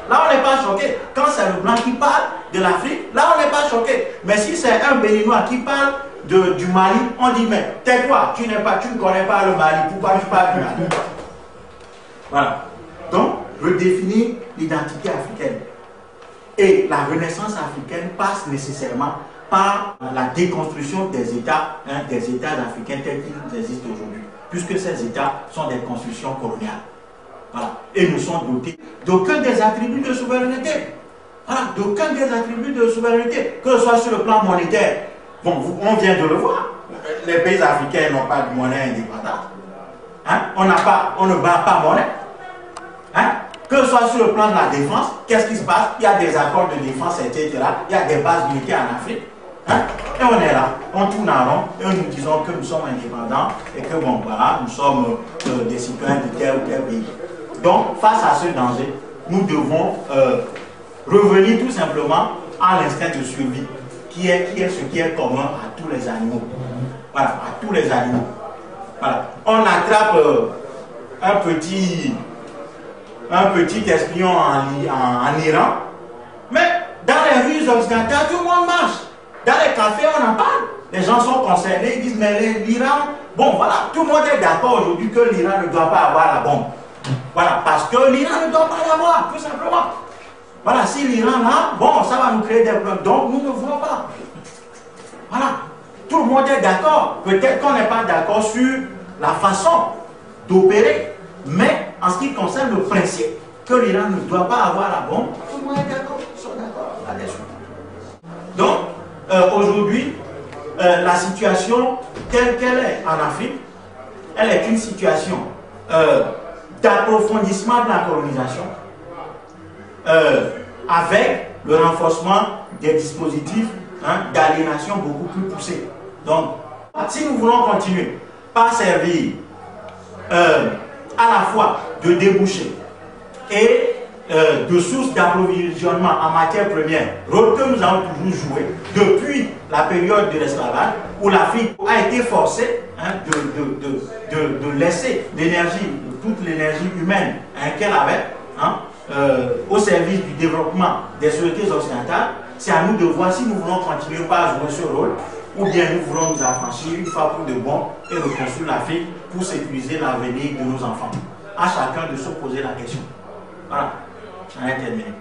Là, on n'est pas choqué. Quand c'est le blanc qui parle de l'Afrique, là, on n'est pas choqué. Mais si c'est un Béninois qui parle du Mali, on dit, mais tais-toi, tu ne connais pas le Mali, pourquoi tu parles du Mali? Voilà. Donc, redéfinir l'identité africaine. Et la renaissance africaine passe nécessairement par la déconstruction des États africains tels qu'ils existent aujourd'hui, puisque ces États sont des constructions coloniales. Voilà. Et nous sommes dotés d'aucun des attributs de souveraineté. Voilà, d'aucun des attributs de souveraineté, que ce soit sur le plan monétaire. Bon, on vient de le voir, les pays africains n'ont pas de monnaie indépendante. Hein? On ne bat pas monnaie. Hein? Que ce soit sur le plan de la défense, qu'est-ce qui se passe? Il y a des accords de défense, etc. Il y a des bases militaires en Afrique. Hein? Et on est là, on tourne en rond et nous disons que nous sommes indépendants et que bon voilà, nous sommes des citoyens de tel ou tel pays. Donc face à ce danger, nous devons revenir tout simplement à l'instinct de survie qui est ce qui est commun à tous les animaux. Voilà, à tous les animaux. Voilà. On attrape un petit espion en Iran, mais dans les rues occidentales, tout le monde marche. Dans les cafés, on en parle. Les gens sont concernés, ils disent, mais l'Iran, bon voilà, tout le monde est d'accord aujourd'hui que l'Iran ne doit pas avoir la bombe. Voilà, parce que l'Iran ne doit pas l'avoir, tout simplement. Voilà, si l'Iran l'a, bon, ça va nous créer des problèmes. Donc, nous ne voulons pas. Voilà, tout le monde est d'accord. Peut-être qu'on n'est pas d'accord sur la façon d'opérer, mais en ce qui concerne le principe que l'Iran ne doit pas avoir la bombe, tout le monde est d'accord, ils sont d'accord là-dessus. Donc, aujourd'hui, la situation telle qu'elle est en Afrique, elle est une situation d'approfondissement de la colonisation avec le renforcement des dispositifs d'aliénation beaucoup plus poussés. Donc, si nous voulons continuer par servir à la fois de débouché et de source d'approvisionnement en matière première, rôle que nous avons toujours joué depuis la période de l'esclavage, où l'Afrique a été forcée de laisser l'énergie, toute l'énergie humaine qu'elle avait au service du développement des sociétés occidentales. C'est à nous de voir si nous voulons continuer par jouer ce rôle ou bien nous voulons nous affranchir une fois pour de bon et reconstruire l'Afrique pour sécuriser l'avenir de nos enfants. À chacun de se poser la question. Voilà, j'en ai terminé.